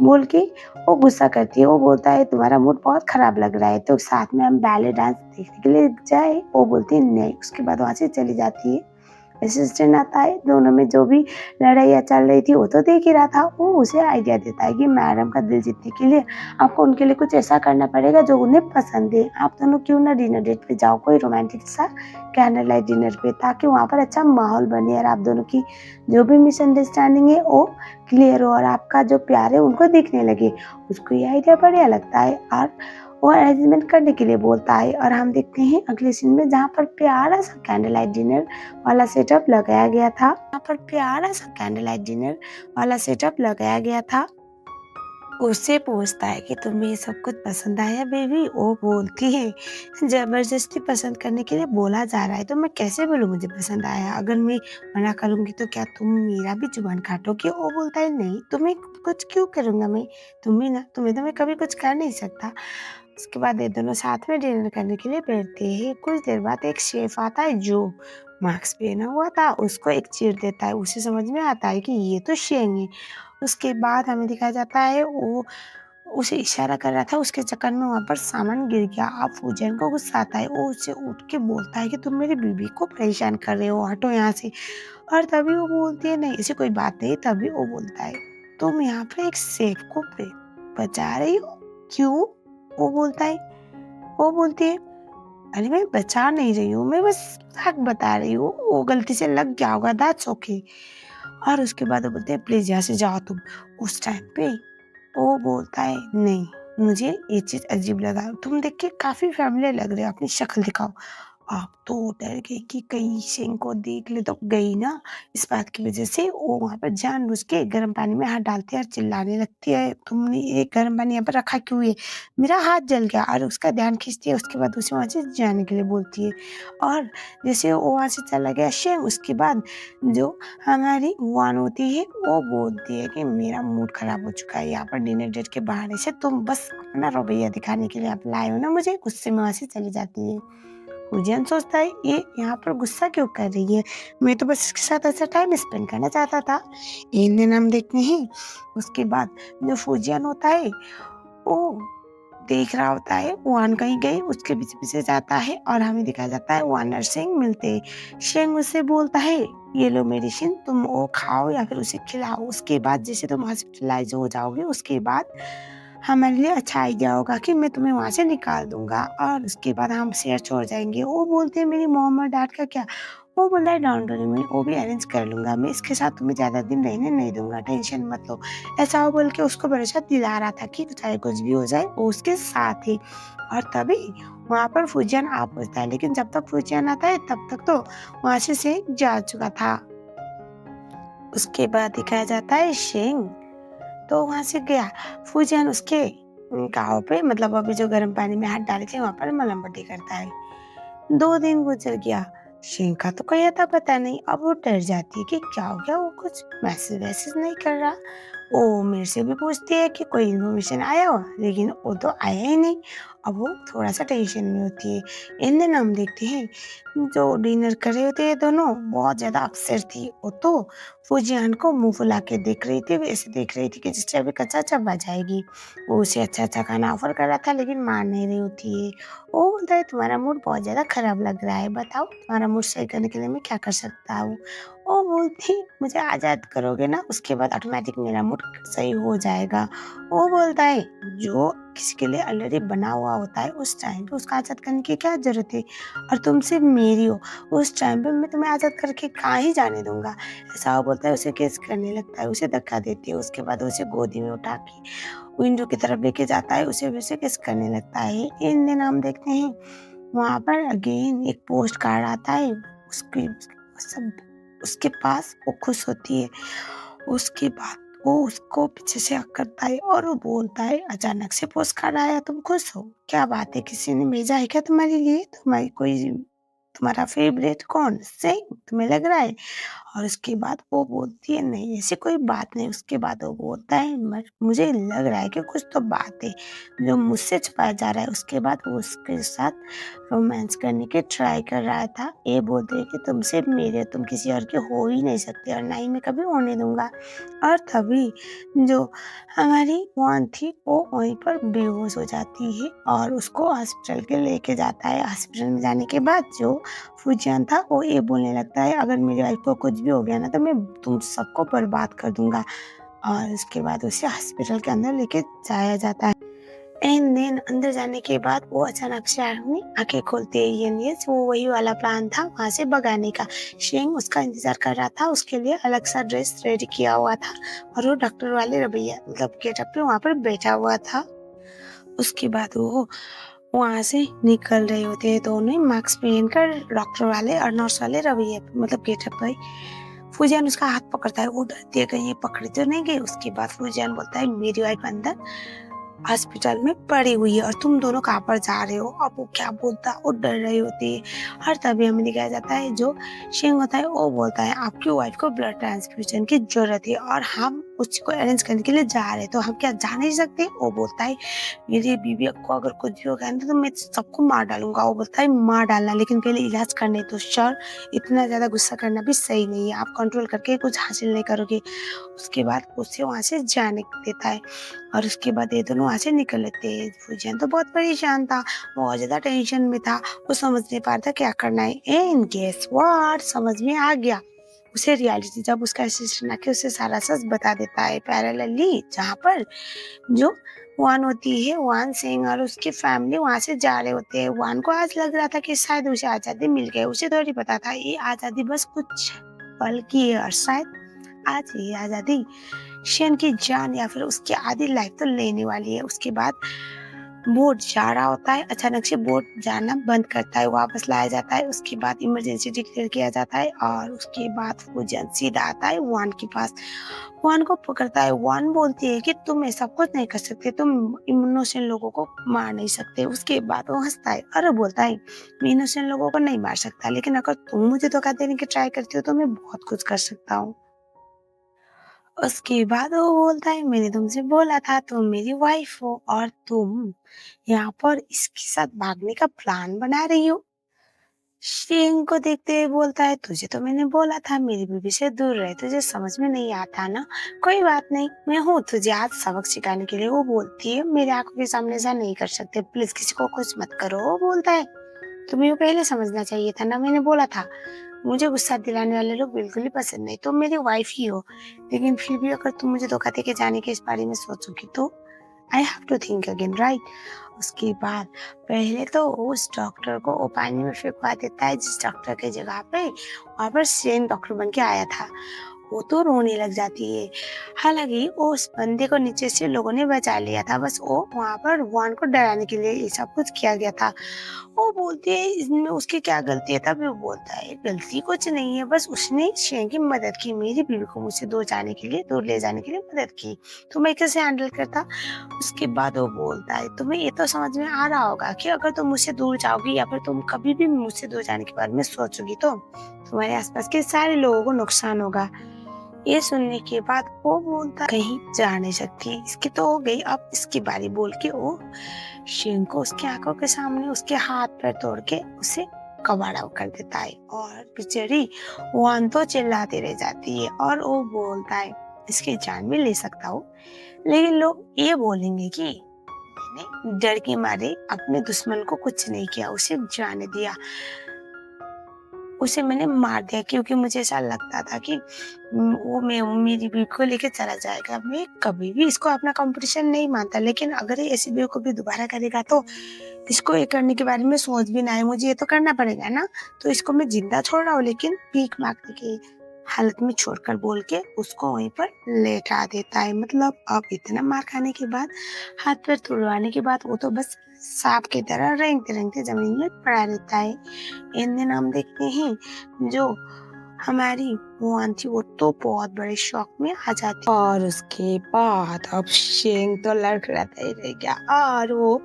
बोल के वो गुस्सा करती है। वो बोलता है तुम्हारा मूड बहुत ख़राब लग रहा है, तो साथ में हम बैले डांस देखने के लिए जाएँ? वो बोलती है नहीं, उसके बाद वहाँ से चली जाती है। असिस्टेंट आता है, दोनों में जो भी लड़ाइयाँ चल रही थी वो तो देख ही रहा था। वो उसे आइडिया देता है कि मैडम का दिल जीतने के लिए आपको उनके लिए कुछ ऐसा करना पड़ेगा जो उन्हें पसंद है। आप दोनों क्यों ना डिनर डेट पे जाओ, कोई रोमांटिक सा कैंडल लाइट डिनर पे, ताकि वहाँ पर अच्छा माहौल बने और आप दोनों की जो भी मिसअंडरस्टैंडिंग है वो क्लियर हो और आपका जो प्यार है उनको दिखने लगे। उसको ये आइडिया बढ़िया लगता है और वो अरेंजमेंट करने के लिए बोलता है। और हम देखते हैं अगले सीन में, जहाँ पर प्यारा सा कैंडल लाइट डिनर वाला सेटअप लगाया गया था। यहाँ पर प्यारा सा कैंडल लाइट डिनर वाला सेटअप लगाया गया था। उससे पूछता है कि तुम्हें ये सब कुछ पसंद आया बेबी? वो बोलती है जबरदस्ती पसंद करने के लिए बोला जा रहा है तो मैं कैसे बोलूँ मुझे पसंद आया? अगर मैं मना करूँगी तो क्या तुम मेरा भी जुबान काटोगे? वो बोलता है नहीं, तुम्हें कुछ क्यों करूँगा मैं? तुम्हें तो मैं कभी कुछ कर नहीं सकता। उसके बाद ये दोनों साथ में डिनर करने के लिए बैठते हैं। कुछ देर बाद एक शेफ आता है जो मास्क पहना हुआ था, उसको एक चीर देता है। उसे समझ में आता है कि ये तो शेंग है। उसके बाद हमें दिखाया जाता है वो उसे इशारा कर रहा था, उसके चक्कर में वहाँ पर सामान गिर गया। अब फूजन को गुस्सा आता है, वो उससे उठ के बोलता है कि तुम मेरी बीवी को परेशान कर रहे हो, हटो यहाँ से। और तभी वो बोलती है नहीं ऐसी कोई बात नहीं। तभी वो बोलता है तुम यहाँ पे एक शेफ को बचा रही हो, क्यों? वो बोलता है वो बोलती है अरे मैं बचा नहीं रही हूँ, मैं बस फैक्ट बता रही हूँ, वो गलती से लग गया होगा, दैट्स ओके। और उसके बाद वो बोलते हैं प्लीज यहाँ से जाओ तुम। उस टाइम पे वो बोलता है नहीं, मुझे ये चीज अजीब लगा, तुम देख के काफी फैमिलियर लग रहे हो, अपनी शक्ल दिखाओ। आप तो डर गई कि कहीं शेंग को देख ले, तो गई ना। इस बात की वजह से वो वहां पर जानबूझ के गर्म पानी में हाथ डालती है और चिल्लाने लगती है तुमने ये गर्म पानी यहाँ पर रखा क्यों है, मेरा हाथ जल गया। और उसका ध्यान खींचती है। उसके बाद उसे वहां से जाने के लिए बोलती है। और जैसे वो वहां से चला गया शेंग, उसके बाद जो हमारी वान होती है वो बोलती है कि मेरा मूड खराब हो चुका है यहाँ पर डिनर डेट के बहाने से, तुम बस अपना रवैया दिखाने के लिए आप लाए हो ना मुझे। गुस्से में वहां से चली जाती है। फूजियन सोचता है ये यहाँ पर गुस्सा क्यों कर रही है, मैं तो बस इसके साथ ऐसा टाइम स्पेंड करना चाहता था। एक दिन हम देखते हैं उसके बाद जो फूजियन होता है वो देख रहा होता है वान कहीं गई, उसके पीछे पीछे जाता है और हमें दिखाया जाता है वान और शेंग मिलते हैं। शेंग उससे बोलता है ये लो मेडिसिन, तुम वो खाओ या फिर उसे खिलाओ, उसके बाद जैसे तुम हॉस्पिटलाइज हो जाओगे उसके बाद हमारे लिए अच्छा आइडिया होगा कि मैं तुम्हें वहाँ से निकाल दूंगा और उसके बाद हम शहर छोड़ जाएंगे। वो बोलते हैं मेरी मॉम और डैड का क्या? वो बोलता है डोंट वरी, मैं वो भी अरेंज कर लूंगा, मैं इसके साथ तुम्हें ज्यादा दिन रहने नहीं दूंगा, टेंशन मत लो। ऐसा वो बोल के उसको भरोसा दिला रहा था कि चाहे कुछ भी हो जाए वो उसके साथ ही। और तभी वहाँ पर फूजियन आ पहुंचता है, लेकिन जब तक फूजियन आता है तब तक तो वहाँ से जा चुका था। उसके बाद दिखाया जाता है शेंग, तो वहां से गया फूजियन उसके गाँव पे, मतलब अभी जो गर्म पानी में हाथ डाले थे वहां पर मलम पट्टी करता है। 2 दिन गुजर गया, शेंग का तो कोई अता पता नहीं। अब वो डर जाती है कि क्या हो गया, वो कुछ मैसेज वैसेज नहीं कर रहा। वो मेरे से भी पूछती है कि कोई इन्फॉर्मेशन आया हो, लेकिन वो तो आया ही नहीं। अब वो थोड़ा सा टेंशन में होती है। इन दिन हम देखते हैं जो डिनर कर रहे होते हैं दोनों बहुत ज्यादा अपसेट थी। वो तो फूजियान को मुंह फुला के देख रही थी, वैसे देख रही थी कि जिससे अभी कच्चा चबा जाएगी। वो उसे अच्छा अच्छा खाना ऑफर कर रहा था लेकिन मान नहीं रही होती है। वो बोलता है तुम्हारा मूड बहुत ज़्यादा खराब लग रहा है, बताओ तुम्हारा मूड सही करने के लिए मैं क्या कर सकता हूँ। वो बोलती मुझे आज़ाद करोगे ना, उसके बाद ऑटोमेटिक मेरा मूड सही हो जाएगा। वो बोलता है जो किसी के लिए ऑलरेडी बना हुआ होता है उस टाइम पे उसका आज़ाद करने की क्या ज़रूरत है, और तुम सिर्फ मेरी हो, उस टाइम पे मैं तुम्हें आज़ाद करके कहाँ ही जाने दूंगा। ऐसा वो बोलता है, उसे किस करने लगता है, उसे धक्का देती है, उसके बाद उसे गोदी में उठा के विंडो की तरफ लेके जाता है, उसे वैसे किस करने लगता है। इन दिन हम देखते हैं वहां पर अगेन एक पोस्ट कार्ड आता है, उसकी सब उसके पास वो खुश होती है। उसके बाद वो उसको पीछे से हक करता है और वो बोलता है अचानक से पोस्ट कार्ड आया, तुम खुश हो? क्या बात है, किसी ने भेजा है क्या तुम्हारे लिए, तुम्हारी कोई तुम्हारा फेवरेट कौन? सिंह, तुम्हें लग रहा है? और उसके बाद वो बोलती है नहीं ऐसी कोई बात नहीं। उसके बाद वो बोलता है मुझे लग रहा है कि कुछ तो बात है जो मुझसे छुपाया जा रहा है। उसके बाद वो उसके साथ रोमांस करने की ट्राई कर रहा था। ये बोलते है कि तुमसे मेरे तुम किसी और के हो ही नहीं सकते और ना ही मैं कभी होने दूंगा। और तभी जो हमारी वान थी वो वहीं पर बेहोश हो जाती है और उसको हॉस्पिटल के लेके जाता है। हॉस्पिटल में जाने के बाद जो फूजियान था वो ये बोलने लगता है अगर मेरी वाइफ को कुछ भी हो गया ना तो मैं तुम सबको बर्बाद कर दूंगा। और उसके बाद उसे हॉस्पिटल के अंदर लेके जाया जाता है। एंड देन अंदर जाने के बाद वो अचानक से अपनी आंखें खोलती है। यस वो वही वाला प्लान था वहां से भगाने का। शेंग उसका इंतजार कर रहा था, उसके लिए अलग सा ड्रेस रेडी किया हुआ था और वो डॉक्टर वाले रवैया मतलब गेटअप पे वहां पर बैठा हुआ था। उसके बाद वो वहां से निकल रहे होते हैं दोनों ही मास्क पहनकर डॉक्टर वाले और नर्स वाले रवैये मतलब गेटअप पे। फूजियान उसका हाथ पकड़ता है, वो डरती है कहीं ये पकड़ी तो नहीं गई। उसके बाद फूजियान बोलता है मेरी वाइफ अंदर हॉस्पिटल में पड़ी हुई है और तुम दोनों कहाँ पर जा रहे हो। अब वो क्या बोलता है, वो डर रही होती है। और तभी हमें दिखाया जाता है जो शेंग होता है वो बोलता है आपकी वाइफ को ब्लड ट्रांसफ्यूजन की जरूरत है और हम उसको अरेंज करने के लिए जा रहे हैं तो हम क्या जा नहीं सकते। वो बोलता है मेरी बीवी को अगर कुछ भी हो गया ना तो मैं सबको मार डालूंगा। वो बोलता है मार डालना लेकिन पहले इलाज करने तो सर इतना ज्यादा गुस्सा करना भी सही नहीं है, आप कंट्रोल करके कुछ हासिल नहीं करोगे। उसके बाद उसे वहां से जाने देता है और उसके बाद ये दोनों वहां से निकल लेते हैं। फूजियन तो बहुत परेशान था, बहुत ज्यादा टेंशन में था, वो समझ नहीं पा रहा था क्या करना है। एंड गेस व्हाट, समझ में आ गया उसे रियलिटी जब उसका असिस्टेंट आके उसे सारा सच बता देता है। पैरेलली जहाँ पर जो वान होती है, वान सिंह और उसकी फैमिली वहां से जा रहे होते हैं। वान को आज लग रहा था कि शायद उसे आजादी मिल गई, उसे थोड़ी पता था ये आजादी बस कुछ पल की है और शायद आज ये आजादी शेन की जान या फिर उसकी आधी लाइफ तो लेने वाली है। उसके बाद बोट जा रहा होता है, अचानक से बोट जाना बंद करता है, वापस लाया जाता है। उसके बाद इमरजेंसी डिक्लेयर किया जाता है और उसके बाद फूजियन सीधा आता है वान के पास, वान को पकड़ता है। वान बोलती है कि तुम ऐसा कुछ नहीं कर सकते, तुम इनोसेंट लोगों को मार नहीं सकते। उसके बाद वो हंसता है और बोलता है मैं इनोसेंट लोगों को नहीं मार सकता लेकिन अगर तुम मुझे धोखा देने की ट्राई करती हो तो मैं बहुत कुछ कर सकता हूँ। उसके बाद वो बोलता है मैंने तुमसे बोला था तुम मेरी वाइफ हो और तुम यहाँ पर इसके साथ भागने का प्लान बना रही हो। शेंग को देखते हुए बोलता है तुझे तो मैंने बोला था मेरी बीवी से दूर रहे, तुझे समझ में नहीं आता ना। कोई बात नहीं, मैं हूँ तुझे आज सबक सिखाने के लिए। वो बोलती है मेरे आंखों के सामने ऐसा नहीं कर सकते, प्लीज किसी को कुछ मत करो। वो बोलता है तुम्हें पहले समझना चाहिए था ना, मैंने बोला था मुझे गुस्सा दिलाने वाले लोग बिल्कुल ही पसंद नहीं, तुम मेरी वाइफ ही हो लेकिन फिर भी अगर तुम मुझे धोखा देके जाने के इस बारे में सोचोगी तो I have to think again right. उसके बाद पहले तो उस डॉक्टर को वो पानी में फेंकवा देता है जिस डॉक्टर की जगह पे वहां पर सेम डॉक्टर बन के आया था। वो तो रोने लग जाती है। हालांकि उस बंदे को नीचे से लोगों ने बचा लिया था, बस वो वहां पर वान को डराने के लिए ये सब कुछ किया गया था। वो बोलती है इसमें उसकी क्या गलती है, तभी वो बोलता है गलती कुछ नहीं है, बस उसने शें की मदद की, मेरी बीवी को मुझसे दूर ले जाने के लिए मदद की, तो मैं कैसे हैंडल करता। उसके बाद वो बोलता है तुम्हें ये तो समझ में आ रहा होगा कि अगर तुम मुझसे दूर जाओगी या फिर तुम कभी भी मुझसे दूर जाने के बारे में सोचोगी तो तुम्हारे आसपास के सारे लोगों को नुकसान होगा। ये सुनने के बाद वो बोलता कहीं जा नहीं सकती, इसकी तो हो गई, अब इसकी बारी। बोल के वो शेन को उसकी आंखों के सामने उसके हाथ पैर तोड़ के उसे कबाड़ा कर देता है और बेचारी वान तो चिल्लाती रह जाती है और वो बोलता है इसकी जान भी ले सकता हूँ लेकिन लोग ये बोलेंगे कि मैंने डर के मारे अपने दुश्मन को कुछ नहीं किया, उसे जाने दिया, उसे मैंने मार दिया क्योंकि मुझे ऐसा लगता था कि वो मैं मेरी बीवी को लेके चला जाएगा। मैं कभी भी इसको अपना कंपटीशन नहीं मानता लेकिन अगर ये ऐसी बीवी को भी दोबारा करेगा तो इसको ये करने के बारे में सोच भी ना है, मुझे ये तो करना पड़ेगा ना। तो इसको मैं जिंदा छोड़ रहा हूँ लेकिन भीख मांगने की हालत में छोड़कर बोल के उसको वहीं पर लेटा देता है। मतलब अब इतना मार खाने के बाद हाथ पैर तुड़वाने के बाद वो तो बस सांप की तरह रेंगते रेंगते जमीन में पड़ा रहता है। इन दिन हम देखते हैं जो हमारी वो थी वो तो बहुत बड़े शौक में आ जाती और उसके बाद अब शेंग तो लड़खड़ाता ही रह गया और वो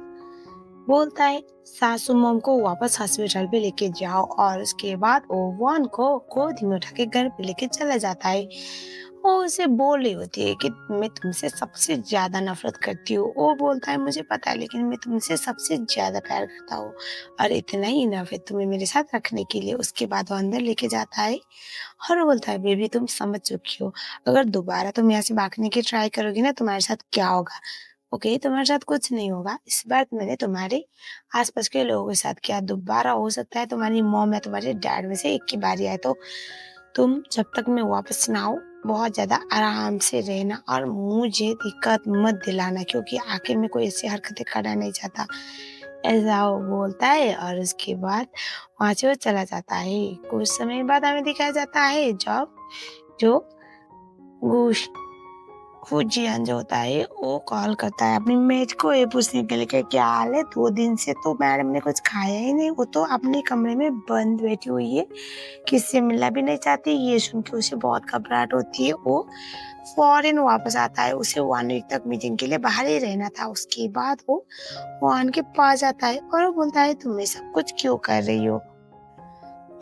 बोलता है सासू मॉम को वापस हॉस्पिटल पे लेके जाओ और उसके बाद वो वॉन को गोदी में उठा के घर पे लेके चला जाता है। वो उसे बोल रही होती है कि मैं तुमसे सबसे ज्यादा नफरत करती हूँ। वो बोलता है मुझे पता है लेकिन मैं तुमसे सबसे ज्यादा प्यार करता हूँ और इतना ही इनफ है तुम्हें मेरे साथ रखने के लिए। उसके बाद वो अंदर लेके जाता है और वो बोलता है बेबी तुम समझ चुकी हो, अगर दोबारा तुम यहाँ से भागने की ट्राई करोगी ना तुम्हारे साथ क्या होगा। ओके तुम्हारे साथ कुछ नहीं होगा, इस बार मैंने तुम्हारे आसपास के लोगों के साथ किया, दोबारा हो सकता है तुम्हारी मॉम या तुम्हारे डैड में से एक की बारी आए तो तुम जब तक मैं वापस ना आऊँ बहुत ज्यादा आराम से रहना और मुझे दिक्कत मत दिलाना क्योंकि आखिर में कोई ऐसी हरकतें करना नहीं चाहता। ऐसा वो बोलता है और उसके बाद वहां से वो चला जाता है। कुछ समय बाद हमें दिखाया जाता है जब जो घूस फुजियान जो होता है वो कॉल करता है अपनी मेट को ये पूछने के लिए कि क्या हाल है, 2 दिन से तो मैडम ने कुछ खाया ही नहीं, वो तो अपने कमरे में बंद बैठी हुई है, किससे मिलना भी नहीं चाहती। ये सुन के उसे बहुत घबराहट होती है। वो फौरन वापस आता है, उसे 1 वीक तक मीटिंग के लिए बाहर ही रहना था। उसके बाद वो वान के पास आता है और वो बोलता है तुम ये सब कुछ क्यों कर रही हो।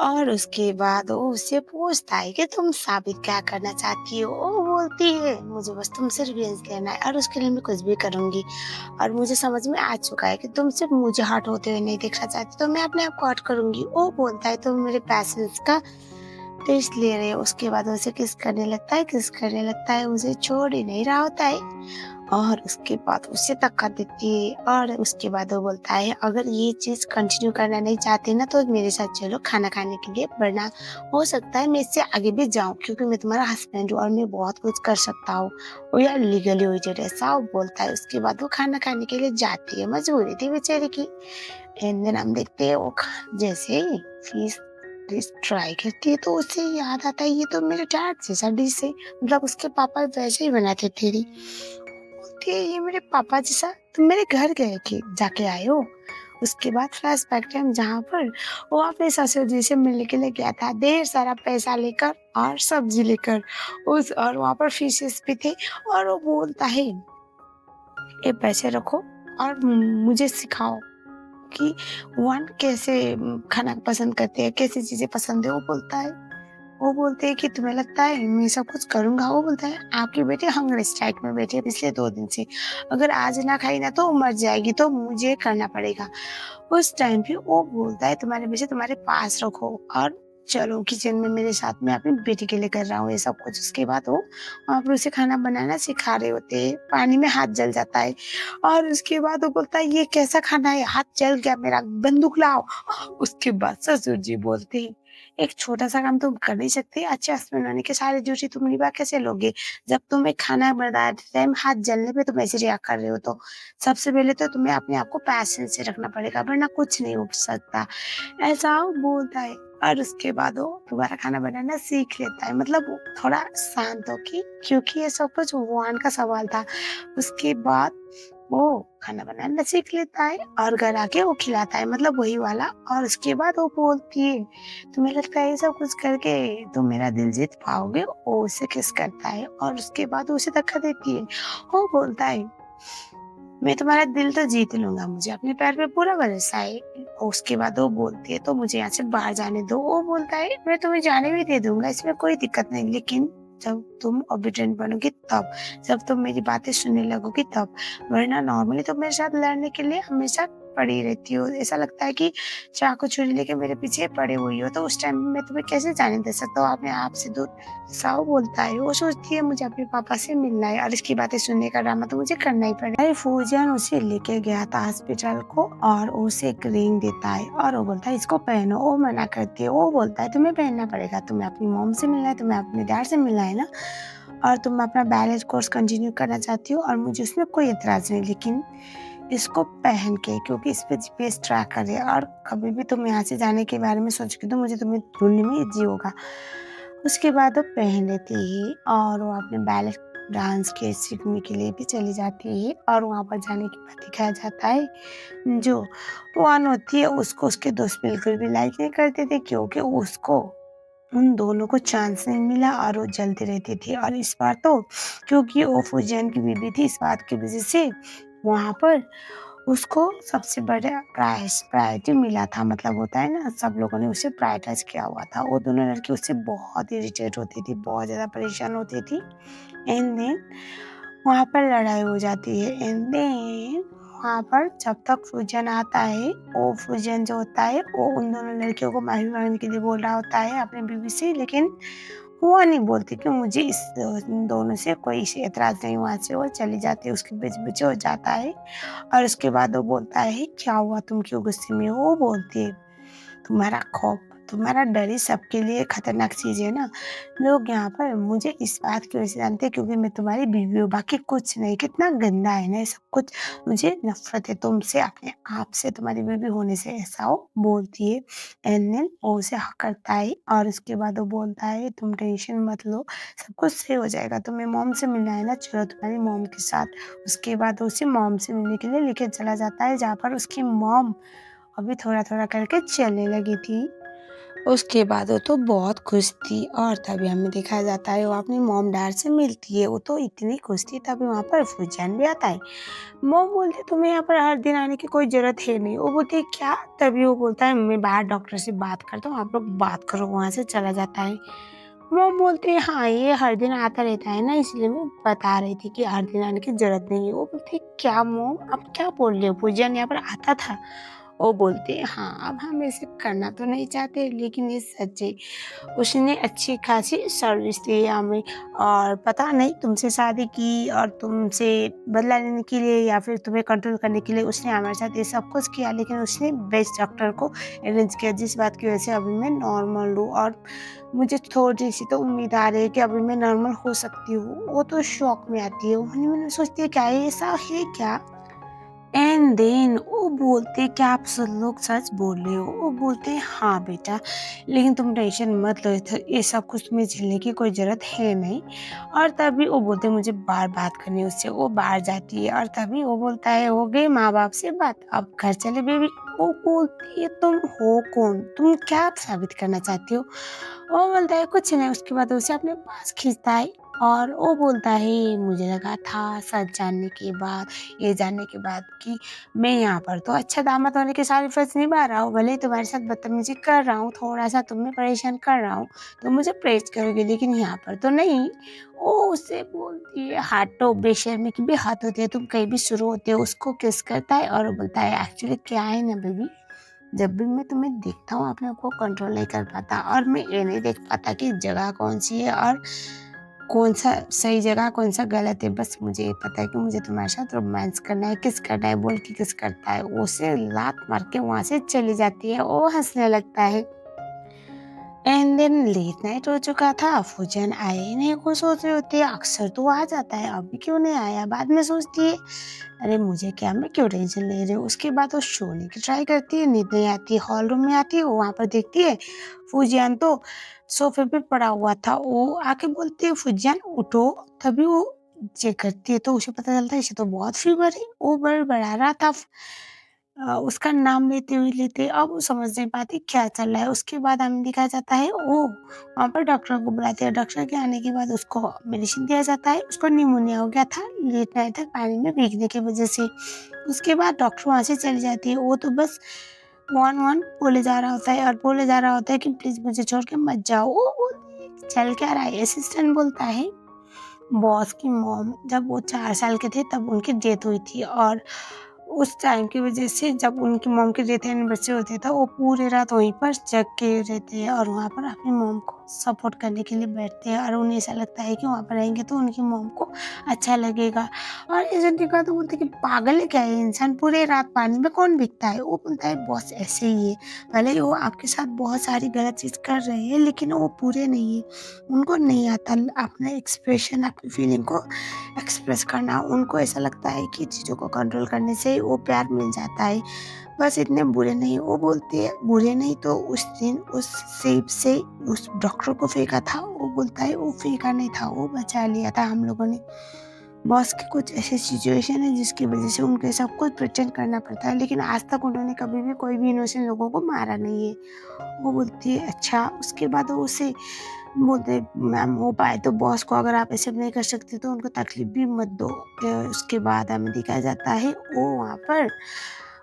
और उसके बाद वो उससे पूछता है कि तुम साबित क्या करना चाहती हो। वो बोलती है मुझे बस तुमसे रिवेंज लेना है और उसके लिए मैं कुछ भी करूंगी और मुझे समझ में आ चुका है कि तुम सिर्फ मुझे हर्ट होते हुए नहीं देखना चाहती तो मैं अपने आप को हर्ट करूंगी। वो बोलता है तुम मेरे पैसेंस का टेस्ट ले रहे हो। उसके बाद उसे किस करने लगता है, उसे छोड़ ही नहीं रहा होता है और उसके बाद उसे धक्का देती है और उसके बाद वो बोलता है अगर ये चीज कंटिन्यू करना नहीं चाहते ना तो मेरे साथ चलो खाना खाने के लिए, वरना हो सकता है मैं इससे आगे भी जाऊं क्योंकि मैं तुम्हारा हस्बैंड हूँ और मैं बहुत कुछ कर सकता हूँ। वो यार लीगली हुई ऐसा वो बोलता है। उसके बाद वो खाना खाने के लिए जाती है, मजबूरी थी बेचारी की। एंड देन हम देखते हैं वो जैसे ही फिश डिश ट्राई करती है तो उसे याद आता है ये तो मेरे डैड जैसा डिश है, मतलब उसके पापा वैसे ही बनाते थे। बोलती है ये मेरे पापा जैसा, तुम मेरे घर गए कि जाके आए हो। उसके बाद फ्लैशबैक टाइम जहाँ पर वो अपने ससुर जी से मिलने के लिए गया था ढेर सारा पैसा लेकर और सब्जी लेकर उस और वहाँ पर फिशेस भी थे और वो बोलता है ये पैसे रखो और मुझे सिखाओ कि वन कैसे खाना पसंद करते हैं, कैसी चीजें पसंद है। वो बोलते हैं कि तुम्हें लगता है मैं सब कुछ करूंगा। वो बोलता है आपकी बेटी हंगर स्ट्राइक में बैठी है पिछले 2 दिन से, अगर आज ना खाई ना तो मर जाएगी तो मुझे करना पड़ेगा। उस टाइम पे वो बोलता है तुम्हारे बच्चे तुम्हारे पास रखो और चलो किचन में मेरे साथ में अपनी बेटी के लिए कर रहा हूँ ये सब कुछ। उसके बाद वो वहाँ पर उसे खाना बनाना सिखा रहे होते हैं, पानी में हाथ जल जाता है और उसके बाद वो बोलता है ये कैसा खाना है, हाथ जल गया मेरा, बंदूक लाओ। उसके बाद ससुर जी बोलते हैं एक छोटा सा काम तुम कर नहीं सकते, अच्छे हस्बैंड होने के सारे ड्यूटी तुम निभा कैसे लोगे जब तुम्हें खाना बनाते टाइम हाथ जलने पे तुम ऐसे रिएक्ट कर रहे हो। तो सबसे पहले तो तुम्हें अपने आप को पैशंस से रखना पड़ेगा वरना कुछ नहीं हो सकता। ऐसा वो बोलता है और उसके बाद वो दोबारा खाना बनाना सीख लेता है, मतलब वो थोड़ा शांत होके क्योंकि ये सब कुछ भगवान का सवाल था। उसके बाद वो खाना बनाना सीख लेता है और घर आके वो खिलाता है, मतलब वही वाला। और उसके बाद वो बोलती है तुम्हें लगता है ये सब कुछ करके तुम मेरा दिल जीत पाओगे। वो उसे किस करता है और उसके बाद वो उसे धक्का देती है। वो बोलता है मैं तुम्हारा दिल तो जीत लूंगा, मुझे अपने पैर पे पूरा भरोसा है। उसके बाद वो बोलती है तो मुझे यहाँ से बाहर जाने दो। वो बोलता है मैं तुम्हें जाने भी दे दूंगा, इसमें कोई दिक्कत नहीं, लेकिन जब तुम ओबिडेंट बनोगी तब, जब तुम मेरी बातें सुनने लगोगी तब, वरना नॉर्मली तुम मेरे साथ लड़ने के लिए हमेशा पड़ी रहती हो। ऐसा लगता है कि चाकू छुरी लेके मेरे पीछे पड़े हुई हो, तो उस टाइम मैं तुम्हें कैसे जाने दे सकता हूँ अपने आप से दूर। साव बोलता है वो सोचती है मुझे अपने पापा से मिलना है और इसकी बातें सुनने का ड्रामा तो मुझे करना ही पड़ेगा। अरे फौजियन उसे लेके गया था हॉस्पिटल को और उसे एक रिंग देता है और वो बोलता है इसको पहनो। वो मना करती है, वो बोलता है तुम्हें पहनना पड़ेगा, तुम्हें अपनी मॉम से मिलना है, तुम्हें अपने डैड से मिलना है ना, और तुम अपना बैलेंस कोर्स कंटिन्यू करना चाहती हो और मुझे उसमें कोई एतराज नहीं, लेकिन इसको पहन के क्योंकि इस पे जीपीएस ट्रैक करे और कभी भी तुम यहाँ से जाने के बारे में सोचोगे तो मुझे तुम्हें ढूंढने में इजी होगा। उसके बाद वो पहन लेती है और वो अपने बैले डांस के सीखने के लिए भी चली जाती है और वहाँ पर जाने के बाद दिखाया जाता है जो वन होती है उसको उसके दोस्त बिल्कुल भी लाइक नहीं करते थे क्योंकि उसको उन दोनों को चांस नहीं मिला और वो जलती रहती थी। और इस बार तो क्योंकि वो फुजियान की बीवी थी, इस बात की वजह से वहाँ पर उसको सबसे बड़ा प्रायोरिटी मिला था, मतलब होता है ना, सब लोगों ने उसे प्रायोरिटाइज़ किया हुआ था। वो दोनों लड़की उससे बहुत इरिटेट होती थी, बहुत ज़्यादा परेशान होती थी। एंड देन वहाँ पर लड़ाई हो जाती है। एंड देन वहाँ पर जब तक फूजन आता है, वो फूजन जो होता है वो उन दोनों लड़कियों को माफ़ी माँगने के लिए बोल रहा होता है अपने बीवी से, लेकिन वो नहीं बोलती कि मुझे इन दोनों से कोई एतराज़ नहीं। वहाँ से वो चली जाती है, उसके बीच-बीच हो जाता है और उसके बाद वो बोलता है, "क्या हुआ? तुम क्यों गुस्से में हो?" वो बोलती है, तुम्हारा खौफ, तुम्हारा डर ही सबके लिए खतरनाक चीज़ है ना। लोग यहाँ पर मुझे इस बात की वजह से जानते हैं क्योंकि मैं तुम्हारी बीवी हूँ, बाकी कुछ नहीं। कितना गंदा है ना ये सब कुछ। मुझे नफ़रत है तुमसे, अपने आप से, तुम्हारी बीवी होने से, ऐसा वो बोलती है। एंड देन वो उसे हक करता है और उसके बाद वो बोलता है, तुम टेंशन मत लो, सब कुछ सही हो जाएगा। तुम्हें मॉम से मिलना है ना, चलो तुम्हारी मॉम के साथ। उसके बाद वो उसे मॉम से मिलने के लिए लेके चला जाता है, जहाँ पर उसकी मॉम अभी थोड़ा-थोड़ा करके चलने लगी थी। उसके बाद वो तो बहुत खुश थी और तभी हमें दिखाया जाता है वो अपनी मॉम डैड से मिलती है। वो तो इतनी खुश थी, तभी वहाँ पर फूजान भी आता है। मॉम बोलती है, तुम्हें यहाँ पर हर दिन आने की कोई ज़रूरत है नहीं। वो बोलती है, क्या? तभी वो बोलता है, मैं बाहर डॉक्टर से बात करता हूँ, आप लोग बात करो। वहाँ से चला जाता है। मॉम बोलती है, हाँ, ये हर दिन आता रहता है ना, इसलिए मैं बता रही थी कि हर दिन आने की ज़रूरत नहीं है। वो बोलती है, क्या मॉम, आप क्या बोल रहे हो? फूजान यहाँ पर आता था। वो बोलती है, हाँ, अब हम ऐसे करना तो नहीं चाहते, लेकिन ये सच है। उसने अच्छी खासी सर्विस दी हमें और पता नहीं तुमसे शादी की और तुमसे बदला लेने के लिए या फिर तुम्हें कंट्रोल करने के लिए उसने हमारे साथ ये सब कुछ किया, लेकिन उसने बेस्ट डॉक्टर को अरेंज किया, जिस बात की वजह से अभी मैं नॉर्मल हूँ और मुझे थोड़ी-सी तो उम्मीद आ रही है कि अभी मैं नॉर्मल हो सकती हूँ। वो तो शॉक में आती है, वो मने-मने सोचती है, क्या ये ऐसा है क्या? एंड देन वो बोलते, क्या आप सब लोग सच बोल रहे हो? वो बोलते, हाँ बेटा, लेकिन तुम टेंशन मत लो, ये सब कुछ तुम्हें झेलने की कोई ज़रूरत है नहीं। और तभी वो बोलते, मुझे बाहर बात करनी है उससे। वो बाहर जाती है और तभी वो बोलता है, हो गई माँ-बाप से बात, अब घर चले बेबी। वो बोलती है, तुम हो कौन? तुम क्या साबित करना चाहती हो? वो बोलता है, कुछ नहीं। उसके बाद उसे अपने पास खींचता है और वो बोलता है, मुझे लगा था सच जानने के बाद, ये जानने के बाद कि मैं यहाँ पर तो अच्छा दामाद होने के सारे फर्ज निभा रहा हूँ, भले ही तुम्हारे साथ बदतमीजी कर रहा हूँ, थोड़ा-सा तुम्हें परेशान कर रहा हूँ, तुम मुझे प्रेज़ करोगे, लेकिन यहाँ पर तो नहीं। वो उससे बोलती है, हटो, बेशर्मी की भी हद होती है, तुम कहीं भी शुरू होते हो। उसको किस करता है और वो बोलता है, एक्चुअली क्या है ना बेबी, जब भी मैं तुम्हें देखता हूँ अपने आप को कंट्रोल नहीं कर पाता और मैं ये नहीं देख पाता कि जगह कौन-सी है और कौन-सा सही जगह, कौन-सा गलत है। बस मुझे ये पता है कि मुझे तुम्हारे साथ रोमांस करना है, किस करना है, बोल के किस करता है। वो उसे लात मार के वहाँ से चली जाती है। वो हँसने लगता है। एंड देन लेट नाइट हो चुका था, फूजन आए ही नहीं। वो सोच रहे होते हैं, अक्सर तो आ जाता है, अभी क्यों नहीं आया? बाद में सोचती है, अरे मुझे क्या, मैं क्यों टेंशन ले रही हूँ। उसके बाद वो सोने की ट्राई करती है, नींद नहीं आती। हॉल रूम में आती है, वो वहाँ पर देखती है फूजियान तो सोफे पे पड़ा हुआ था। वो आके बोलती है, फूजियान उठो। तभी वो चेक करती है तो उसे पता चलता है इसे तो बहुत फीवर है। वो बड़बड़ा रहा था, उसका नाम लेते अब वो समझ नहीं पाती क्या चल रहा है। उसके बाद हमें दिखाया जाता है, वो वहाँ पर डॉक्टर को बुलाते हैं। डॉक्टर के आने के बाद उसको मेडिसिन दिया जाता है। उसको निमोनिया हो गया था लेट नाइट तक पानी में भीगने की वजह से। उसके बाद डॉक्टर वहाँ से चली जाती है। वो तो बस वन-वन बोले जा रहा होता है और बोले जा रहा होता है कि प्लीज़ मुझे छोड़ के मत जाओ। वो बोलती है, चल क्या रहा है? असिस्टेंट बोलता है, बॉस की मॉम जब वो 4 साल के थे तब उनकी डेथ हुई थी और उस टाइम की वज़ह से जब उनकी मॉम की डेथ एनिवर्सरी होती था, वो पूरी रात वहीं पर जग के रहते हैं और वहाँ पर अपनी मॉम को सपोर्ट करने के लिए बैठते हैं और उन्हें ऐसा लगता है कि वहाँ पर रहेंगे तो उनकी मॉम को अच्छा लगेगा। और एजेंट का तो बोलते हैं कि पागल है क्या ये इंसान, पूरी रात पानी में कौन भीगता है? वो बोलता है, बॉस ऐसे ही है, भले ही वो आपके साथ बहुत सारी गलत चीज़ कर रहे हैं लेकिन वो पूरे नहीं है। उनको नहीं आता अपना एक्सप्रेशन, अपनी फीलिंग को एक्सप्रेस करना। उनको ऐसा लगता है कि चीज़ों को कंट्रोल करने से वो प्यार मिल जाता है। बस इतने बुरे नहीं। वो बोलती है, बुरे नहीं तो उस दिन उस सेब से उस डॉक्टर को फेंका था। वो बोलता है, वो फेंका नहीं था, वो बचा लिया था हम लोगों ने। बॉस की कुछ ऐसी सिचुएशन है जिसकी वजह से उनको सब कुछ प्रिटेंड करना पड़ता है, लेकिन आज तक उन्होंने कभी भी कोई भी इनोसेंट लोगों को मारा नहीं है। वो बोलती है अच्छा, उसके बाद वो उसे बोलते मैम हो पाए तो बॉस को अगर आप ऐसे नहीं कर सकते तो उनको तकलीफ भी मत दो। उसके बाद हमें दिखाया जाता है वो वहाँ पर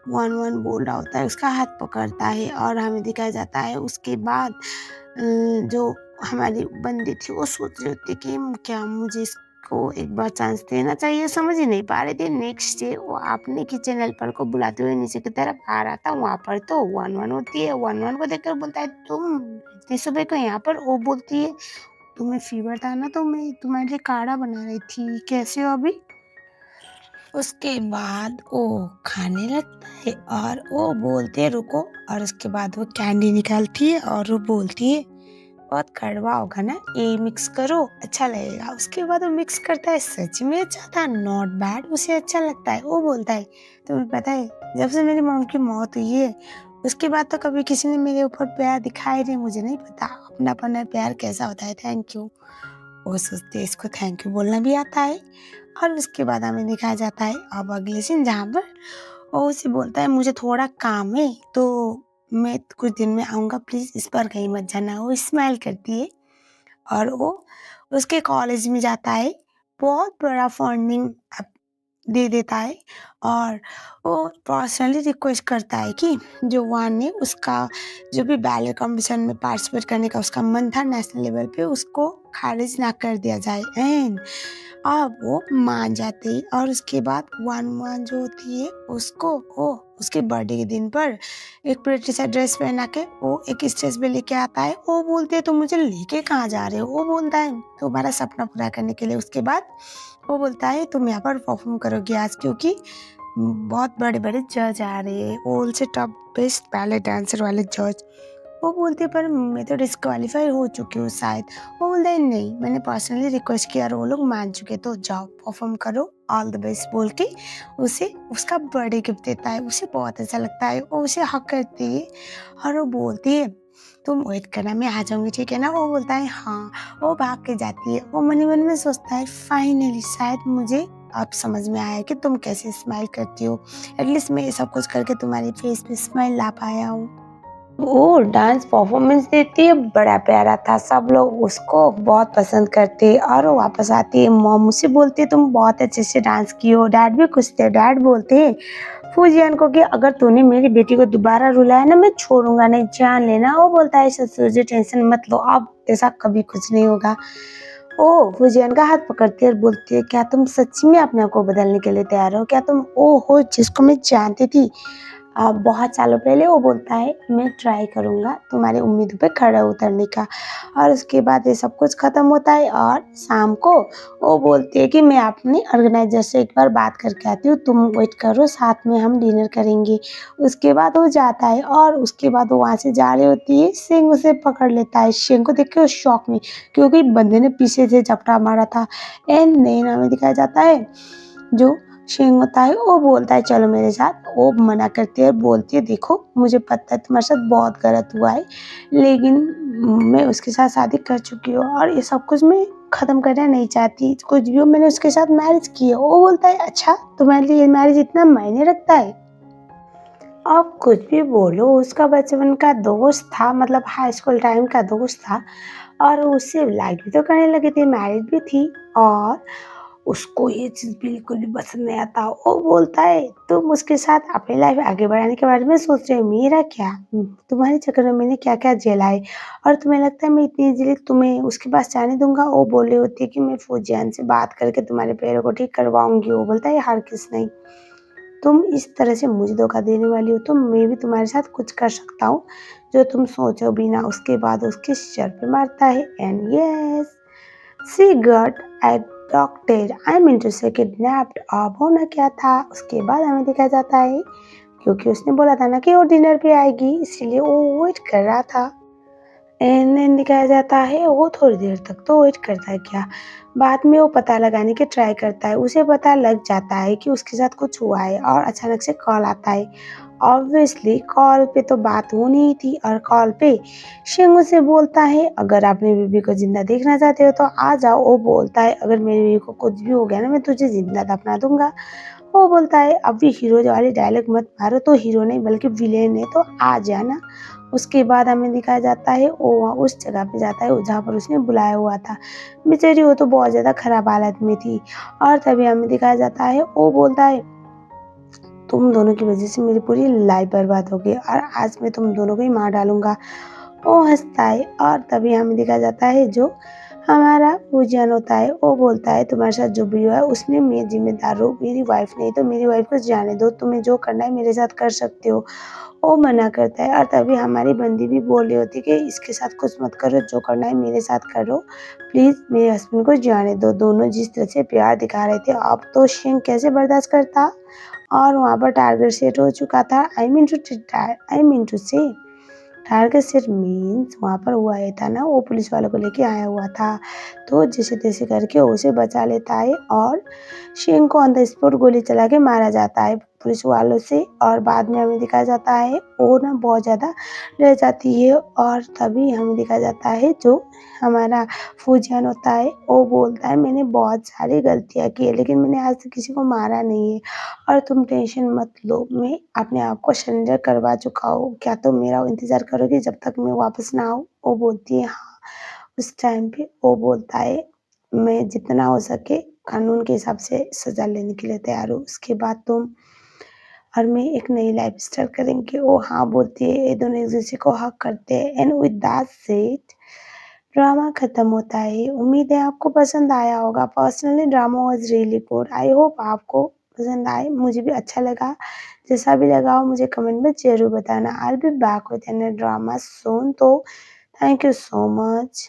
वन वन बोल रहा होता है, उसका हाथ पकड़ता है और हमें दिखाया जाता है उसके बाद जो हमारी बंदी थी वो सोच रही होती कि क्या मुझे इसको एक बार चांस देना चाहिए, समझ ही नहीं पा रहे थे। नेक्स्ट डे वो अपने किचन हेल्पर को बुलाते हुए नीचे की तरफ आ रहा था, वहाँ पर तो वन वन होती है। वन वन को देखकर बोलता है तुम इतनी सुबह को यहाँ पर? वो बोलती है तुम्हें फीवर था ना तो मैं तुम्हारे लिए काढ़ा बना रही थी, कैसे हो अभी? उसके बाद वो खाने लगता है और वो बोलते है रुको, और उसके बाद वो कैंडी निकालती है और वो बोलती है बहुत कड़वा होगा ना, ये मिक्स करो अच्छा लगेगा। उसके बाद वो मिक्स करता है, सच में अच्छा था, नॉट बैड, उसे अच्छा लगता है। वो बोलता है तुम्हें पता है जब से मेरी मॉम की मौत हुई है उसके बाद तो कभी किसी ने मेरे ऊपर प्यार दिखाया नहीं, मुझे नहीं पता अपनापन और प्यार कैसा होता है, थैंक यू। वो सोचते इसको थैंक यू बोलना भी आता है। और उसके बाद हमें दिखाया जाता है अब अगले सीन जहाँ पर वो उसे बोलता है मुझे थोड़ा काम है तो मैं कुछ दिन में आऊँगा, प्लीज़ इस बार कहीं मत जाना। वो स्माइल करती है और वो उसके कॉलेज में जाता है, बहुत बड़ा फंडिंग दे देता है और वो पर्सनली रिक्वेस्ट करता है कि जो वान ने उसका जो भी बैले कॉम्पिटिशन में पार्टिसिपेट करने का उसका मन था नेशनल लेवल पे, उसको खारिज ना कर दिया जाए। एंड अब वो मान जाते हैं और उसके बाद वन वन जो होती है उसको वो उसके बर्थडे के दिन पर एक प्रिटी सा ड्रेस पहना के वो एक स्टेज पे लेके आता है। वो बोलते हैं तुम मुझे लेके कहाँ जा रहे हो? वो बोलता है तुम्हारा सपना पूरा करने के लिए। उसके बाद वो बोलता है तुम यहाँ पर परफॉर्म करोगे आज, क्योंकि बहुत बड़े-बड़े जज आ रहे हैं, वर्ल्ड से टॉप बेस्ट बैले डांसर वाले जज। वो बोलते हैं पर मैं तो डिस्क्वालीफाई हो चुकी हूँ शायद। वो बोलता है नहीं, मैंने पर्सनली रिक्वेस्ट किया और वो लोग मान चुके, तो जाओ परफॉर्म करो, ऑल द बेस्ट बोल के उसे उसका बर्थडे गिफ्ट देता है। उसे बहुत अच्छा लगता है, वो उसे हग करती है और वो बोलती है तुम वेट करना मैं आ जाऊँगी, ठीक है ना? वो बोलता है हाँ। वो भाग के जाती है। वो मन ही मन में सोचता है फाइनली शायद मुझे अब समझ में आया कि तुम कैसे स्माइल करती हो। एटलीस्ट मैं ये सब कुछ करके तुम्हारे फेस पे स्माइल ला पाया हूँ। वो डांस परफॉर्मेंस देती है, बड़ा प्यारा था, सब लोग उसको बहुत पसंद करते हैं और वो वापस आती है। मॉम मुझसे बोलती है तुम बहुत अच्छे से डांस की हो। डैड भी खुश थे। डैड बोलते हैं फूजियान को कि अगर तूने मेरी बेटी को दोबारा रुलाया ना मैं छोड़ूंगा नहीं, जान लेना। वो बोलता है ससुर जी टेंशन मत लो, अब ऐसा कभी कुछ नहीं होगा। ओ फूजियान का हाथ पकड़ती है और बोलती है क्या तुम सच्ची में अपने आप को बदलने के लिए तैयार हो? क्या तुम वो हो जिसको मैं जानती थी बहुत सालों पहले? वो बोलता है मैं ट्राई करूँगा तुम्हारी उम्मीदों पे खरा उतरने का। और उसके बाद ये सब कुछ ख़त्म होता है और शाम को वो बोलती है कि मैं अपनी ऑर्गेनाइज़र से एक बार बात करके आती हूँ, तुम वेट करो, साथ में हम डिनर करेंगे। उसके बाद वो जाता है और उसके बाद वो वहाँ से जा रही होती है, शिंग उसे पकड़ लेता है। शिंग को देख के वो शॉक में, क्योंकि बंदे ने पीछे से झपटा मारा था। एंड देन हमें दिखाया जाता है जो शिंग होता है वो बोलता है चलो मेरे साथ। वो मना करती है, बोलती है देखो मुझे पता है तुम्हारे साथ बहुत गलत हुआ है, लेकिन मैं उसके साथ शादी कर चुकी हूँ और ये सब कुछ मैं ख़त्म करना नहीं चाहती, कुछ भी हो मैंने उसके साथ मैरिज की है। वो बोलता है अच्छा तुम्हारे लिए मैरिज इतना मायने रखता है? अब कुछ भी बोलो, उसका बचपन का दोस्त था, मतलब हाई स्कूल टाइम का दोस्त था और उससे लाइक भी तो करने लगी थी, मैरिड भी थी और उसको ये चीज़ बिल्कुल भी पसंद नहीं आता। वो बोलता है तुम उसके साथ अपनी लाइफ आगे बढ़ाने के बारे में सोच रहे हो, मेरा क्या? तुम्हारे चक्कर में मैंने क्या-क्या झेला है और तुम्हें लगता है मैं इतनी ईज़िली तुम्हें उसके पास जाने दूँगा? वो बोल रही होती है कि मैं फौजियान से बात करके तुम्हारे पैरों को ठीक करवाऊँगी। वो बोलता है हरगिज़ नहीं, तुम इस तरह से मुझे धोखा देने वाली हो तो मैं भी तुम्हारे साथ कुछ कर सकता हूँ जो तुम सोचो भी ना। उसके बाद उसके सर पे मारता है and yes she got abducted, I mean to say kidnapped. अब होना क्या था उसके बाद हमें दिखाया जाता है, क्योंकि उसने बोला था ना कि वो डिनर पे आएगी इसलिए वो वेट कर रहा था। एंड देन दिखाया जाता है वो थोड़ी देर तक तो वेट करता है क्या, बाद में वो पता लगाने की ट्राई करता है। उसे पता लग जाता है कि उसके साथ कुछ हुआ है और अचानक से कॉल आता है ऑब्वियसली कॉल पे तो बात होनी ही थी और कॉल पे शिंग उसे बोलता है, अगर अपनी बीवी को जिंदा देखना चाहते हो तो आ जाओ। वो बोलता है, अगर मेरी बीवी को कुछ भी हो गया ना, मैं तुझे जिंदा दफना दूंगा। वो बोलता है, अभी हीरो वाली डायलॉग मत मारो, तो हीरो नहीं बल्कि विलेन है, तो आ जाना। उसके बाद हमें दिखाया जाता है वो वहाँ उस जगह पे जाता है जहाँ पर उसने बुलाया हुआ था। बेचारी वो तो बहुत ज़्यादा खराब हालत में थी और तभी हमें दिखाया जाता है वो बोलता है, तुम दोनों की वजह से मेरी पूरी लाइफ बर्बाद हो गई और आज मैं तुम दोनों को ही मार डालूंगा। वो हंसता है और तभी हमें दिखाया जाता है जो हमारा पूजन होता है वो बोलता है, तुम्हारे साथ जो भी हुआ है उसमें मैं जिम्मेदार हूँ, मेरी वाइफ नहीं, तो मेरी वाइफ को जाने दो, तुम्हें जो करना है मेरे साथ कर सकते हो। वो मना करता है और तभी हमारी बंदी भी बोल रही होती है कि इसके साथ कुछ मत करो, जो करना है मेरे साथ करो, प्लीज़ मेरे हस्बैंड को जाने दो। दोनों जिस तरह से प्यार दिखा रहे थे, अब तो शिंग कैसे बर्दाश्त करता। और वहाँ पर टारगेट सेट हो चुका था। आई मीन टू से टारगेट सेट मीन्स वहाँ पर हुआ ये था ना, वो पुलिस वालों को लेके आया हुआ था, तो जैसे तैसे करके उसे बचा लेता है और शिंग को ऑन द स्पॉट गोली चला के मारा जाता है पुलिस वालों से। और बाद में हमें दिखाया जाता है वो ना बहुत ज़्यादा डर जाती है और तभी हमें दिखाया जाता है जो हमारा फूजियान होता है वो बोलता है, मैंने बहुत सारी गलतियाँ की है लेकिन मैंने आज तक किसी को मारा नहीं है और तुम टेंशन मत लो, मैं अपने आप को सरेंडर करवा चुका हूँ, क्या तुम मेरा इंतज़ार करोगे जब तक मैं वापस ना आऊँ? वो बोलती है हाँ। उस टाइम पे वो बोलता है, मैं जितना हो सके कानून के हिसाब से सज़ा लेने के लिए तैयार हूँ, उसके बाद तुम और मैं एक नई लाइफ स्टार्ट करेंगे। वो हाँ बोलती है, ये दोनों एक दूसरे को हग करते हैं and with that said drama खत्म होता है। उम्मीद है आपको पसंद आया होगा। Personally drama was really good. I hope आपको पसंद आए, मुझे भी अच्छा लगा। जैसा भी लगा हो मुझे कमेंट में ज़रूर बताना। I will be back with another drama soon. तो थैंक यू सो मच।